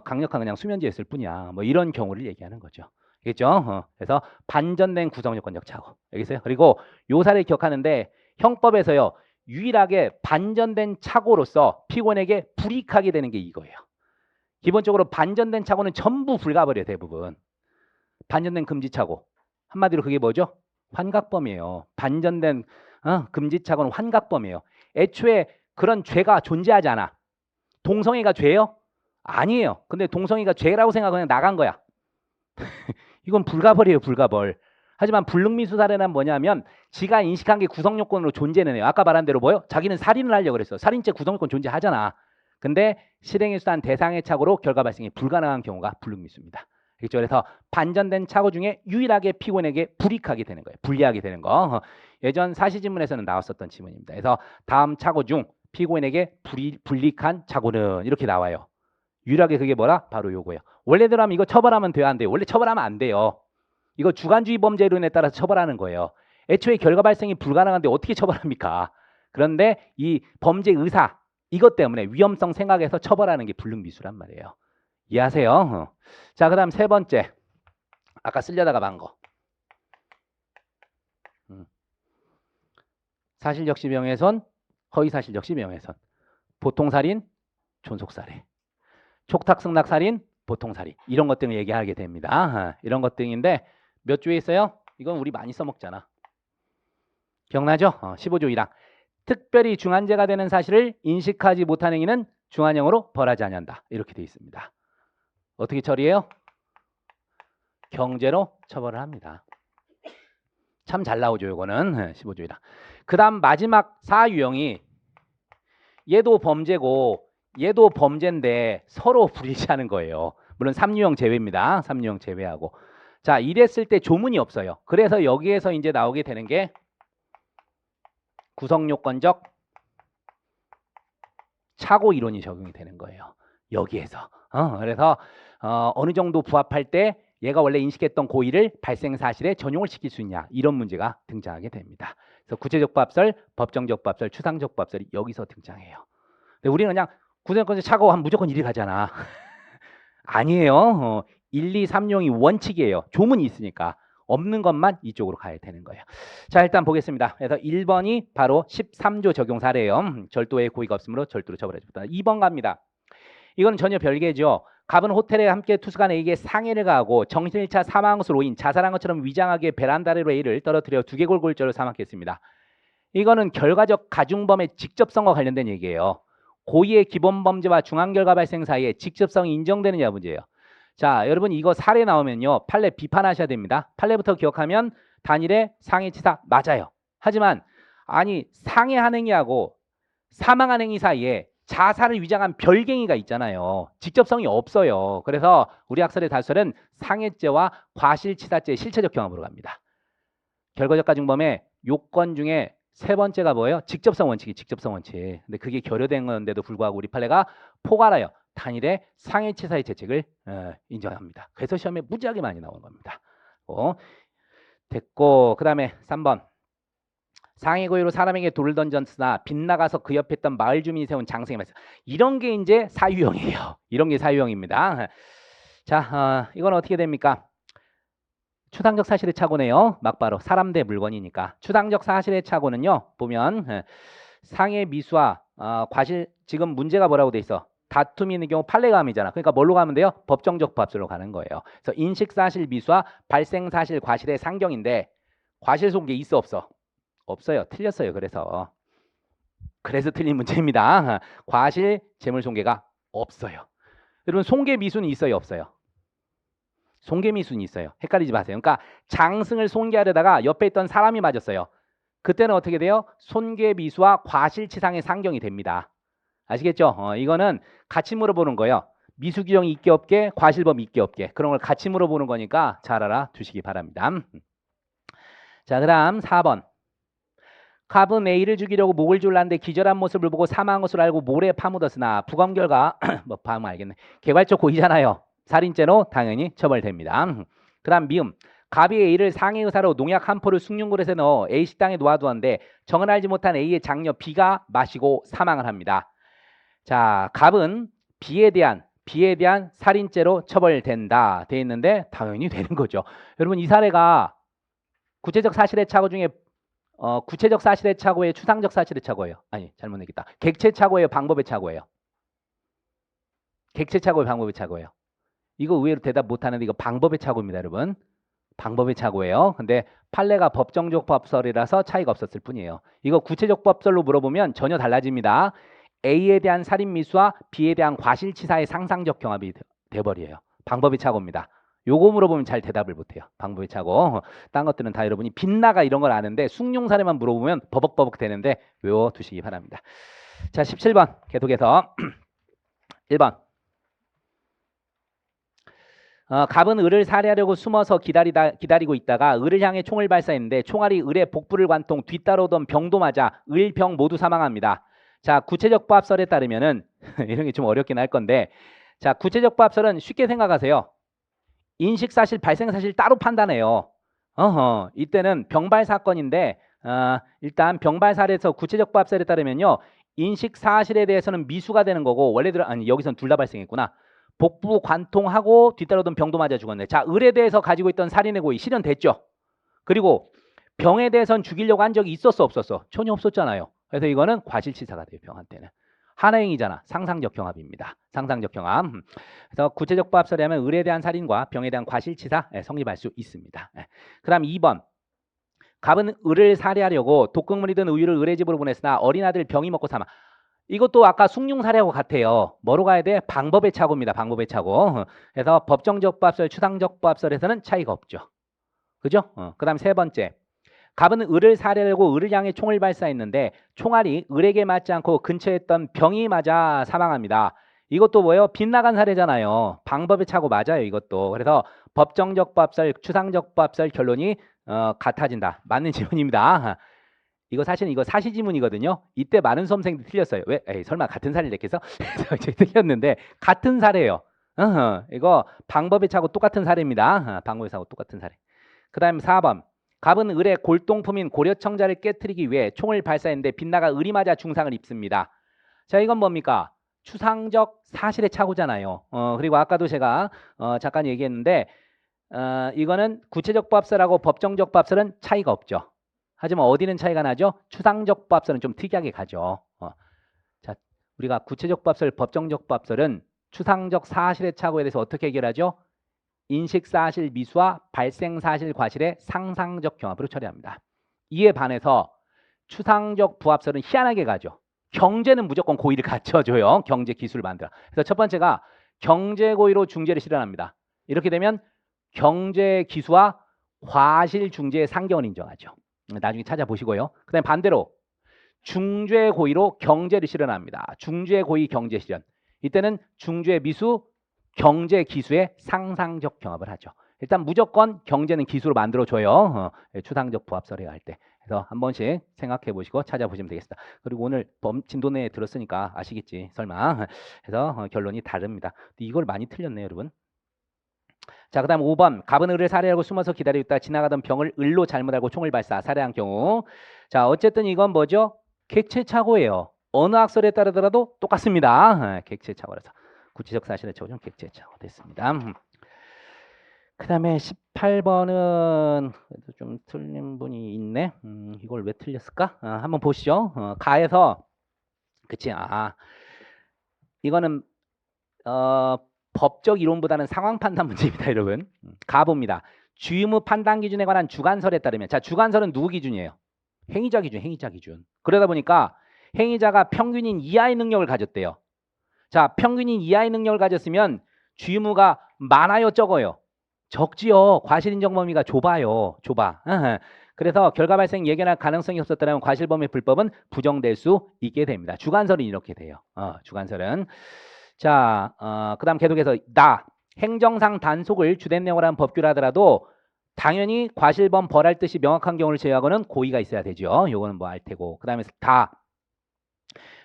강력한 그냥 수면제였을 뿐이야. 뭐 이런 경우를 얘기하는 거죠. 알겠죠? 그래서 반전된 구성요건적 착오. 알겠어요? 그리고 요 사례 기억하는데 형법에서요. 유일하게 반전된 착오로서 피고인에게 불이익하게 되는 게 이거예요. 기본적으로 반전된 착오는 전부 불가버려요. 대부분. 반전된 금지착오. 한마디로 그게 뭐죠? 환각범이에요. 반전된 금지착오는 환각범이에요. 애초에 그런 죄가 존재하지 않아. 동성애가 죄예요? 아니에요. 근데 동성애가 죄라고 생각하고 그냥 나간 거야. 이건 불가벌이에요. 불가벌. 하지만 불능미수 사례는 뭐냐면 지가 인식한 게 구성요건으로 존재는 해요. 아까 말한 대로 뭐요? 자기는 살인을 하려고 그랬어. 살인죄 구성요건 존재하잖아. 근데 실행에 수단 대상의 착오로 결과 발생이 불가능한 경우가 불능미수입니다. 그렇죠? 그래서 반전된 착오 중에 유일하게 피고인에게 불이익하게 되는 거예요. 불리하게 되는 거. 예전 사시지문에서는 나왔었던 지문입니다. 그래서 다음 착오 중 피고인에게 불이익한 착오는 이렇게 나와요. 유일하게 그게 뭐라? 바로 요거예요. 원래대로 하면 이거 처벌하면 돼요? 안 돼요? 원래 처벌하면 안 돼요. 이거 주관주의 범죄론에 따라서 처벌하는 거예요. 애초에 결과 발생이 불가능한데 어떻게 처벌합니까? 그런데 이 범죄 의사 이것 때문에 위험성 생각해서 처벌하는 게 불능미수란 말이에요. 이해하세요? 자, 그 다음 세 번째. 아까 쓰려다가 만 거. 사실적시 명예훼손, 허위사실적시 명예훼손. 보통살인, 존속살해. 촉탁승낙살인, 보통살인. 이런 것 등을 얘기하게 됩니다. 이런 것 등인데 몇 조에 있어요? 이건 우리 많이 써먹잖아. 기억나죠? 15조 1항. 특별히 중한죄가 되는 사실을 인식하지 못한 행위는 중한형으로 벌하지 아니한다. 이렇게 되어 있습니다. 어떻게 처리해요? 경제로 처벌을 합니다. 참 잘 나오죠. 이거는 15조 1항. 그 다음 마지막 사유형이 얘도 범죄고 얘도 범죄인데 서로 불일치하는 거예요. 물론 3유형 제외입니다. 3유형 제외하고. 자, 이랬을 때 조문이 없어요. 그래서 여기에서 이제 나오게 되는 게 구성요건적 착오 이론이 적용이 되는 거예요. 여기에서. 그래서 어느 정도 부합할 때 얘가 원래 인식했던 고의를 발생 사실에 전용을 시킬 수 있냐 이런 문제가 등장하게 됩니다. 그래서 구체적 부합설, 법정적 부합설, 추상적 부합설이 여기서 등장해요. 근데 우리는 그냥 구성요건적 착오하면 무조건 1위 가잖아. 아니에요. 1, 2, 3용이 원칙이에요. 조문이 있으니까. 없는 것만 이쪽으로 가야 되는 거예요. 자, 일단 보겠습니다. 그래서 1번이 바로 13조 적용 사례예요. 절도의 고의가 없으므로 절도로 처벌해 줍니다. 2번 갑니다. 이건 전혀 별개죠. 갑은 호텔에 함께 투숙한 A에게 상해를 가하고 정신 1차 사망 것으로 인인 자살한 것처럼 위장하게 베란다 아래로 A를 떨어뜨려 두개골골절로 사망했습니다. 이거는 결과적 가중범의 직접성과 관련된 얘기예요. 고의의 기본 범죄와 중한 결과 발생 사이에 직접성이 인정되느냐 문제예요. 자, 여러분 이거 사례 나오면요. 판례 비판하셔야 됩니다. 판례부터 기억하면 단일의 상해치사 맞아요. 하지만 아니 상해한 행위하고 사망한 행위 사이에 자살을 위장한 별갱이가 있잖아요. 직접성이 없어요. 그래서 우리 학설의 다수는 상해죄와 과실치사죄의 실체적 경험으로 갑니다. 결과적 가중범의 요건 중에 세 번째가 뭐예요? 직접성 원칙이 직접성 원칙. 근데 그게 결여된 건데도 불구하고 우리 판례가 포괄하여 단일의 상해치사의 죄책을 인정합니다. 그래서 시험에 무지하게 많이 나오는 겁니다. 됐고 그 다음에 3번. 상해 고의로 사람에게 돌을 던졌으나 빗나가서 그 옆에 있던 마을 주민이 세운 장승에 맞서 이런 게 이제 사유형이에요. 이런 게 사유형입니다. 자, 이건 어떻게 됩니까? 추상적 사실의 착오네요. 막바로 사람 대 물건이니까. 추상적 사실의 착오는요. 보면 상해 미수와 과실 지금 문제가 뭐라고 돼 있어? 다툼이 있는 경우 판례감이잖아. 그러니까 뭘로 가면 돼요? 법정적 부합설로 가는 거예요. 그래서 인식사실 미수와 발생사실 과실의 상경인데 과실 속에 있어 없어? 없어요. 틀렸어요. 그래서 틀린 문제입니다. 과실 재물 손괴가 없어요. 여러분 손괴 미수는 있어요? 없어요? 손괴 미수는 있어요. 헷갈리지 마세요. 그러니까 장승을 손괴하려다가 옆에 있던 사람이 맞았어요. 그때는 어떻게 돼요? 손괴 미수와 과실치상의 상경이 됩니다. 아시겠죠? 이거는 같이 물어보는 거예요. 미수 규정이 있게 없게, 과실범 있게 없게 그런 걸 같이 물어보는 거니까 잘 알아두시기 바랍니다. 자, 그 다음 4번. 갑은 A를 죽이려고 목을 졸랐는데 기절한 모습을 보고 사망한 것으로 알고 모래에 파묻었으나 부검 결과 뭐 파면 알겠네. 개발적 고의잖아요. 살인죄로 당연히 처벌됩니다. 그다음 미음. 갑이 A를 상해 의사로 농약 한 포를 숭늉그릇에 넣어 A 식당에 놓아두었는데 정을 알지 못한 A의 장녀 B가 마시고 사망을 합니다. 자, 갑은 B에 대한 살인죄로 처벌된다 돼 있는데 당연히 되는 거죠. 여러분 이 사례가 구체적 사실의 착오 중에 구체적 사실의 착오예요, 추상적 사실의 착오예요? 아니, 잘못 얘기했다. 객체 착오예요, 방법의 착오예요? 객체 착오예요, 방법의 착오예요? 이거 의외로 대답 못하는데 이거 방법의 착오입니다, 여러분. 방법의 착오예요. 근데 판례가 법정적 법설이라서 차이가 없었을 뿐이에요. 이거 구체적 법설로 물어보면 전혀 달라집니다. A에 대한 살인 미수와 B에 대한 과실치사의 상상적 경합이 돼버려요. 방법의 착오입니다. 요거 물어보면 잘 대답을 못해요. 방법의 착오. 딴 것들은 다 여러분이 빗나가 이런 걸 아는데 숭늉 사례만 물어보면 버벅버벅 되는데 외워두시기 바랍니다. 자, 17번 계속해서 1번. 갑은 을을 살해하려고 숨어서 기다리고 있다가 을을 향해 총을 발사했는데 총알이 을의 복부를 관통 뒤따라오던 병도 맞아 을, 병 모두 사망합니다. 자, 구체적 부합설에 따르면은 이런 게 좀 어렵긴 할 건데, 자, 구체적 부합설은 쉽게 생각하세요. 인식 사실, 발생 사실 따로 판단해요. 이때는 병발 사건인데 일단 병발 사례에서 구체적 부합설에 따르면요, 인식 사실에 대해서는 미수가 되는 거고 원래대로 아니 여기선 둘 다 발생했구나. 복부 관통하고 뒤따르던 병도 맞아 죽었네. 자, 을에 대해서 가지고 있던 살인의 고의 실현됐죠. 그리고 병에 대해서는 죽이려고 한 적이 있었어, 없었어? 전혀 없었잖아요. 그래서 이거는 과실치사가 돼요, 병한테는. 하나행위잖아. 상상적 경합입니다. 상상적 경합. 그래서 구체적 부합설에 하면 을에 대한 살인과 병에 대한 과실치사 성립할 수 있습니다. 그 다음 2번. 갑은 을을 살해하려고 독극물이 든 우유를 을의 집으로 보냈으나 어린 아들 병이 먹고 사망. 이것도 아까 숭늉 사례하고 같아요. 뭐로 가야 돼? 방법의 착오입니다. 방법의 착오. 그래서 법정적 부합설, 추상적 부합설에서는 차이가 없죠. 그죠? 그 다음 세 번째. 갑은 을을 살해하려고 을을 향해 총을 발사했는데 총알이 을에게 맞지 않고 근처에 있던 병이 맞아 사망합니다. 이것도 뭐예요? 빗나간 사례잖아요. 방법의 착오 맞아요, 이것도. 그래서 법정적 부합설, 추상적 부합설 결론이 같아진다. 맞는 질문입니다. 이거 사실은 이거 사시지문이거든요. 이때 많은 수험생들이 틀렸어요. 왜? 에이, 설마 같은 사례를 냈겠어? 틀렸는데 같은 사례예요. 이거 방법의 착오 똑같은 사례입니다. 방법의 착오 똑같은 사례. 그 다음 4번. 갑은 을의 골동품인 고려청자를 깨뜨리기 위해 총을 발사했는데 빗나가 을이 맞아 중상을 입습니다. 자, 이건 뭡니까? 추상적 사실의 착오잖아요. 그리고 아까도 제가 잠깐 얘기했는데 이거는 구체적 부합설하고 법정적 부합설은 차이가 없죠. 하지만 어디는 차이가 나죠? 추상적 부합설은 좀 특이하게 가죠. 자, 우리가 구체적 부합설, 법정적 부합설은 추상적 사실의 착오에 대해서 어떻게 해결하죠? 인식 사실 미수와 발생 사실 과실의 상상적 경합으로 처리합니다. 이에 반해서 추상적 부합설은 희한하게 가죠. 경제는 무조건 고의를 갖춰줘요. 경제 기술을 만들어. 그래서 첫 번째가 경제 고의로 중죄를 실현합니다. 이렇게 되면 경제 기수와 과실 중죄의 상경을 인정하죠. 나중에 찾아보시고요. 그 다음에 반대로 중죄 고의로 경제를 실현합니다. 중죄 고의 경제 실현. 이때는 중죄 미수, 경제 기수의 상상적 경합을 하죠. 일단 무조건 경제는 기수로 만들어줘요. 추상적 부합설에 할 때. 그래서 한 번씩 생각해 보시고 찾아보시면 되겠습니다. 그리고 오늘 진도 내에 들었으니까 아시겠지, 설마. 그래서 결론이 다릅니다. 이걸 많이 틀렸네요, 여러분. 자, 그 다음 5번. 갑은 을을 살해하고 숨어서 기다리고 있다 지나가던 병을 을로 잘못 알고 총을 발사, 살해한 경우. 자, 어쨌든 이건 뭐죠? 객체착오예요. 어느 학설에 따르더라도 똑같습니다. 객체착오라서. 구체적 사실의 적용 객체착오 됐습니다. 그 다음에 18번은 좀 틀린 분이 있네. 이걸 왜 틀렸을까? 한번 보시죠. 가에서 그치? 이거는 법적 이론보다는 상황 판단 문제입니다, 여러분. 가봅니다. 주의무 판단 기준에 관한 주관설에 따르면, 자, 주관설은 누구 기준이에요? 행위자 기준, 행위자 기준. 그러다 보니까 행위자가 평균인 이하의 능력을 가졌대요. 자, 평균인 이하의 능력을 가졌으면 주의무가 많아요, 적어요? 적지요. 과실인정 범위가 좁아요. 좁아. 그래서 결과 발생 예견할 가능성이 없었다면 과실범위 불법은 부정될 수 있게 됩니다. 주관설은 이렇게 돼요. 주관설은. 자, 그 다음 계속해서 행정상 단속을 주된 내용으로 한 법규라 하더라도 당연히 과실범 벌할 뜻이 명확한 경우를 제외하고는 고의가 있어야 되죠. 요거는 뭐 알 테고. 그다음에 다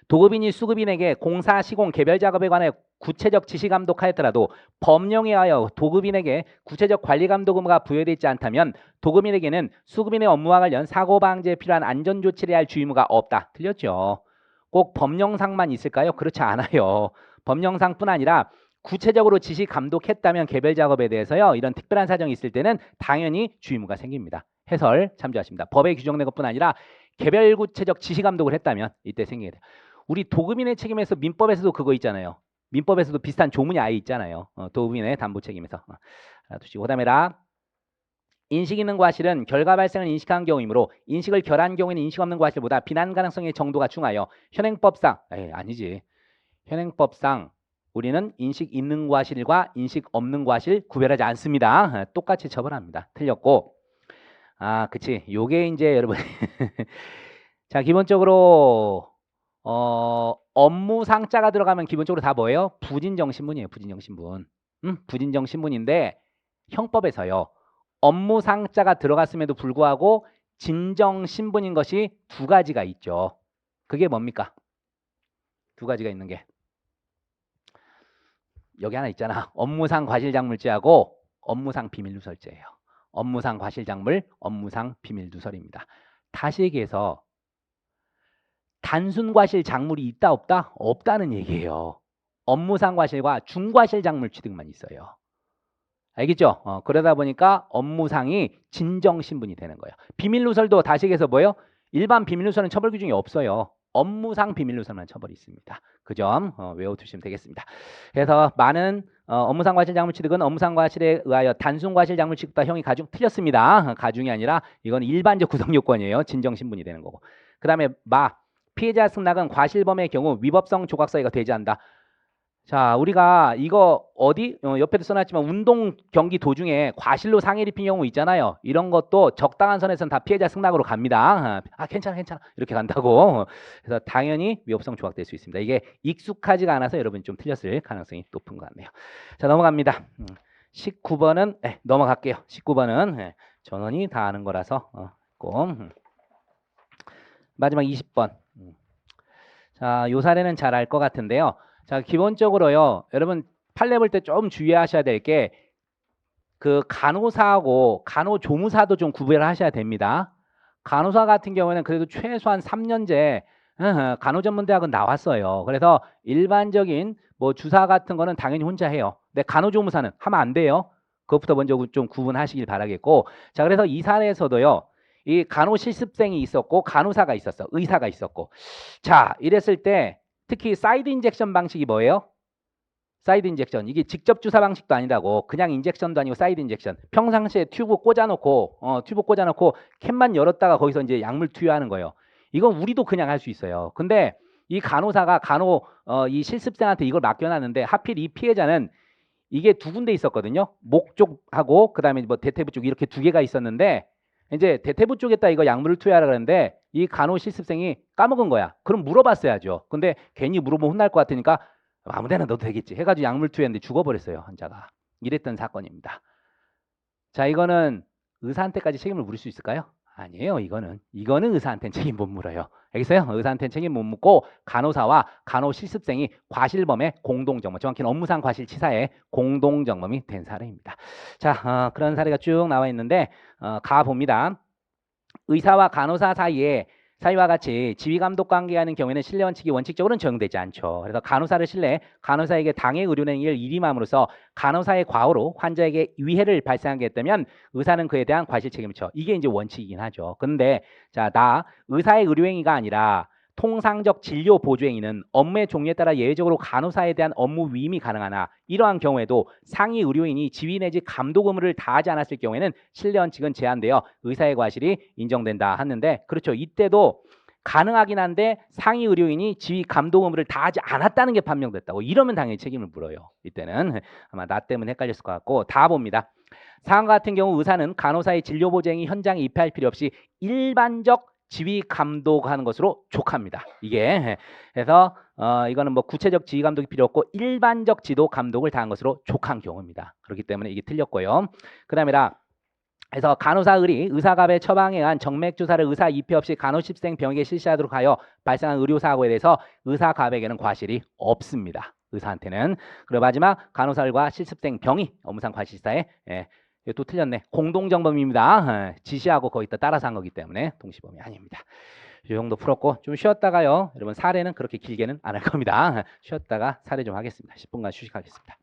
도급인이 수급인에게 공사, 시공, 개별 작업에 관해 구체적 지시 감독하였더라도 법령에 하여 도급인에게 구체적 관리 감독 의무가 부여되어 있지 않다면 도급인에게는 수급인의 업무와 관련 사고 방지에 필요한 안전 조치를 할 주의무가 없다. 틀렸죠. 꼭 법령상만 있을까요? 그렇지 않아요. 법령상뿐 아니라 구체적으로 지시 감독했다면 개별 작업에 대해서요. 이런 특별한 사정이 있을 때는 당연히 주의무가 생깁니다. 해설 참조하십니다. 법에 규정된 것뿐 아니라 개별 구체적 지시 감독을 했다면 이때 생기게 돼요. 우리 도급인의 책임에서 민법에서도 그거 있잖아요. 민법에서도 비슷한 조문이 아예 있잖아요. 도급인의 담보 책임에서. 알아두시고 그다음에 라 인식 있는 과실은 결과 발생을 인식한 경우이므로 인식을 결한 경우에는 인식 없는 과실보다 비난 가능성의 정도가 중하여 현행법상 아니지. 현행법상 우리는 인식 있는 과실과 인식 없는 과실 구별하지 않습니다. 똑같이 처벌합니다. 틀렸고 그치. 요게 이제 여러분 자 기본적으로 업무상자가 들어가면 기본적으로 다 뭐예요? 부진정신문이에요. 부진정신문. 부진정신문인데 형법에서요. 업무상자가 들어갔음에도 불구하고 진정신분인 것이 두 가지가 있죠. 그게 뭡니까? 두 가지가 있는 게. 여기 하나 있잖아. 업무상 과실작물죄하고 업무상 비밀누설죄예요. 업무상 과실작물, 업무상 비밀누설입니다. 다시 얘기해서 단순 과실 작물이 있다 없다? 없다는 얘기예요. 업무상 과실과 중과실 작물 취득만 있어요. 알겠죠? 그러다 보니까 업무상이 진정신분이 되는 거예요. 비밀누설도 다시 얘기해서 뭐예요? 일반 비밀누설은 처벌 규정이 없어요. 업무상 비밀누설만 처벌이 있습니다. 그 점 외워두시면 되겠습니다. 그래서 많은 업무상 과실 작물 취득은 업무상 과실에 의하여 단순 과실 작물 취득과 형이 가중 틀렸습니다. 가중이 아니라 이건 일반적 구성 요건이에요. 진정신분이 되는 거고. 그 다음에 피해자 승낙은 과실범의 경우 위법성 조각사유가 되지않는다. 자, 우리가 이거 어디 옆에도 써놨지만 운동 경기 도중에 과실로 상해를 입힌 경우 있잖아요. 이런 것도 적당한 선에서는 다 피해자 승낙으로 갑니다. 괜찮아 이렇게 간다고. 그래서 당연히 위법성 조각될 수 있습니다. 이게 익숙하지가 않아서 여러분이 좀 틀렸을 가능성이 높은 것 같네요. 자, 넘어갑니다. 19번은 넘어갈게요. 19번은 전원이 다 아는 거라서 꼭 마지막 20번. 자, 요 사례는 잘 알 것 같은데요. 자, 기본적으로요. 여러분 판례 볼 때 좀 주의하셔야 될 게 그 간호사하고 간호조무사도 좀 구별을 하셔야 됩니다. 간호사 같은 경우에는 그래도 최소한 3년제 간호전문대학은 나왔어요. 그래서 일반적인 뭐 주사 같은 거는 당연히 혼자 해요. 근데 간호조무사는 하면 안 돼요. 그것부터 먼저 좀 구분하시길 바라겠고. 자, 그래서 이 사례에서도요. 이 간호실습생이 있었고 간호사가 있었어. 의사가 있었고. 자, 이랬을 때 특히 사이드 인젝션 방식이 뭐예요? 사이드 인젝션. 이게 직접 주사 방식도 아니라고. 그냥 인젝션도 아니고 사이드 인젝션. 평상시에 튜브 꽂아놓고 캔만 열었다가 거기서 이제 약물 투여하는 거예요. 이건 우리도 그냥 할 수 있어요. 근데 이 간호사가 이 실습생한테 이걸 맡겨놨는데 하필 이 피해자는 이게 두 군데 있었거든요. 목 쪽하고 그다음에 뭐 대퇴부 쪽 이렇게 두 개가 있었는데 이제 대퇴부 쪽에다 이거 약물을 투여하라 그러는데 이 간호 실습생이 까먹은 거야. 그럼 물어봤어야죠. 근데 괜히 물어보면 혼날 것 같으니까 아무데나 넣어도 되겠지 해가지고 약물 투여했는데 죽어버렸어요. 환자가. 이랬던 사건입니다. 자, 이거는 의사한테까지 책임을 물을 수 있을까요? 아니에요. 이거는 의사한테는 책임 못 물어요. 알겠어요? 의사한테는 책임 못 묻고 간호사와 간호실습생이 과실범의 공동정범, 정확히는 업무상 과실치사의 공동정범이 된 사례입니다. 자, 그런 사례가 쭉 나와 있는데 가봅니다. 의사와 간호사 사이와 같이 지휘감독 관계하는 경우에는 신뢰 원칙이 원칙적으로는 적용되지 않죠. 그래서 간호사를 신뢰, 간호사에게 당해 의료행위를 일임함으로써 간호사의 과오로 환자에게 위해를 발생하게 했다면 의사는 그에 대한 과실 책임을 져. 이게 이제 원칙이긴 하죠. 근데 자, 의사의 의료행위가 아니라 통상적 진료 보조 행위는 업무의 종류에 따라 예외적으로 간호사에 대한 업무 위임이 가능하나 이러한 경우에도 상위 의료인이 지휘 내지 감독 의무를 다하지 않았을 경우에는 신뢰 원칙은 제한되어 의사의 과실이 인정된다 하는데 그렇죠. 이때도 가능하긴 한데 상위 의료인이 지휘 감독 의무를 다하지 않았다는 게 판명됐다고 이러면 당연히 책임을 물어요. 이때는 아마 나 때문에 헷갈렸을 것 같고 다 봅니다. 상황 같은 경우 의사는 간호사의 진료 보조 행위 현장에 입회할 필요 없이 일반적 지휘 감독하는 것으로 족합니다. 이게 그래서 이거는 뭐 구체적 지휘 감독이 필요 없고 일반적 지도 감독을 다한 것으로 족한 경우입니다. 그렇기 때문에 이게 틀렸고요. 그다음에 그래서 간호사 의리, 의사갑의 처방에 의한 정맥 주사를 의사 입회 없이 간호십생 병에게 실시하도록 하여 발생한 의료 사고에 대해서 의사갑에게는 과실이 없습니다. 의사한테는. 그리고 마지막 간호사들과 실습생 병이 업무상 과실사에 이거 또 틀렸네. 공동정범입니다. 지시하고 거기다 따라서 한 거기 때문에 동시범위 아닙니다. 이 정도 풀었고 좀 쉬었다가요. 여러분 사례는 그렇게 길게는 안 할 겁니다. 쉬었다가 사례 좀 하겠습니다. 10분간 휴식하겠습니다.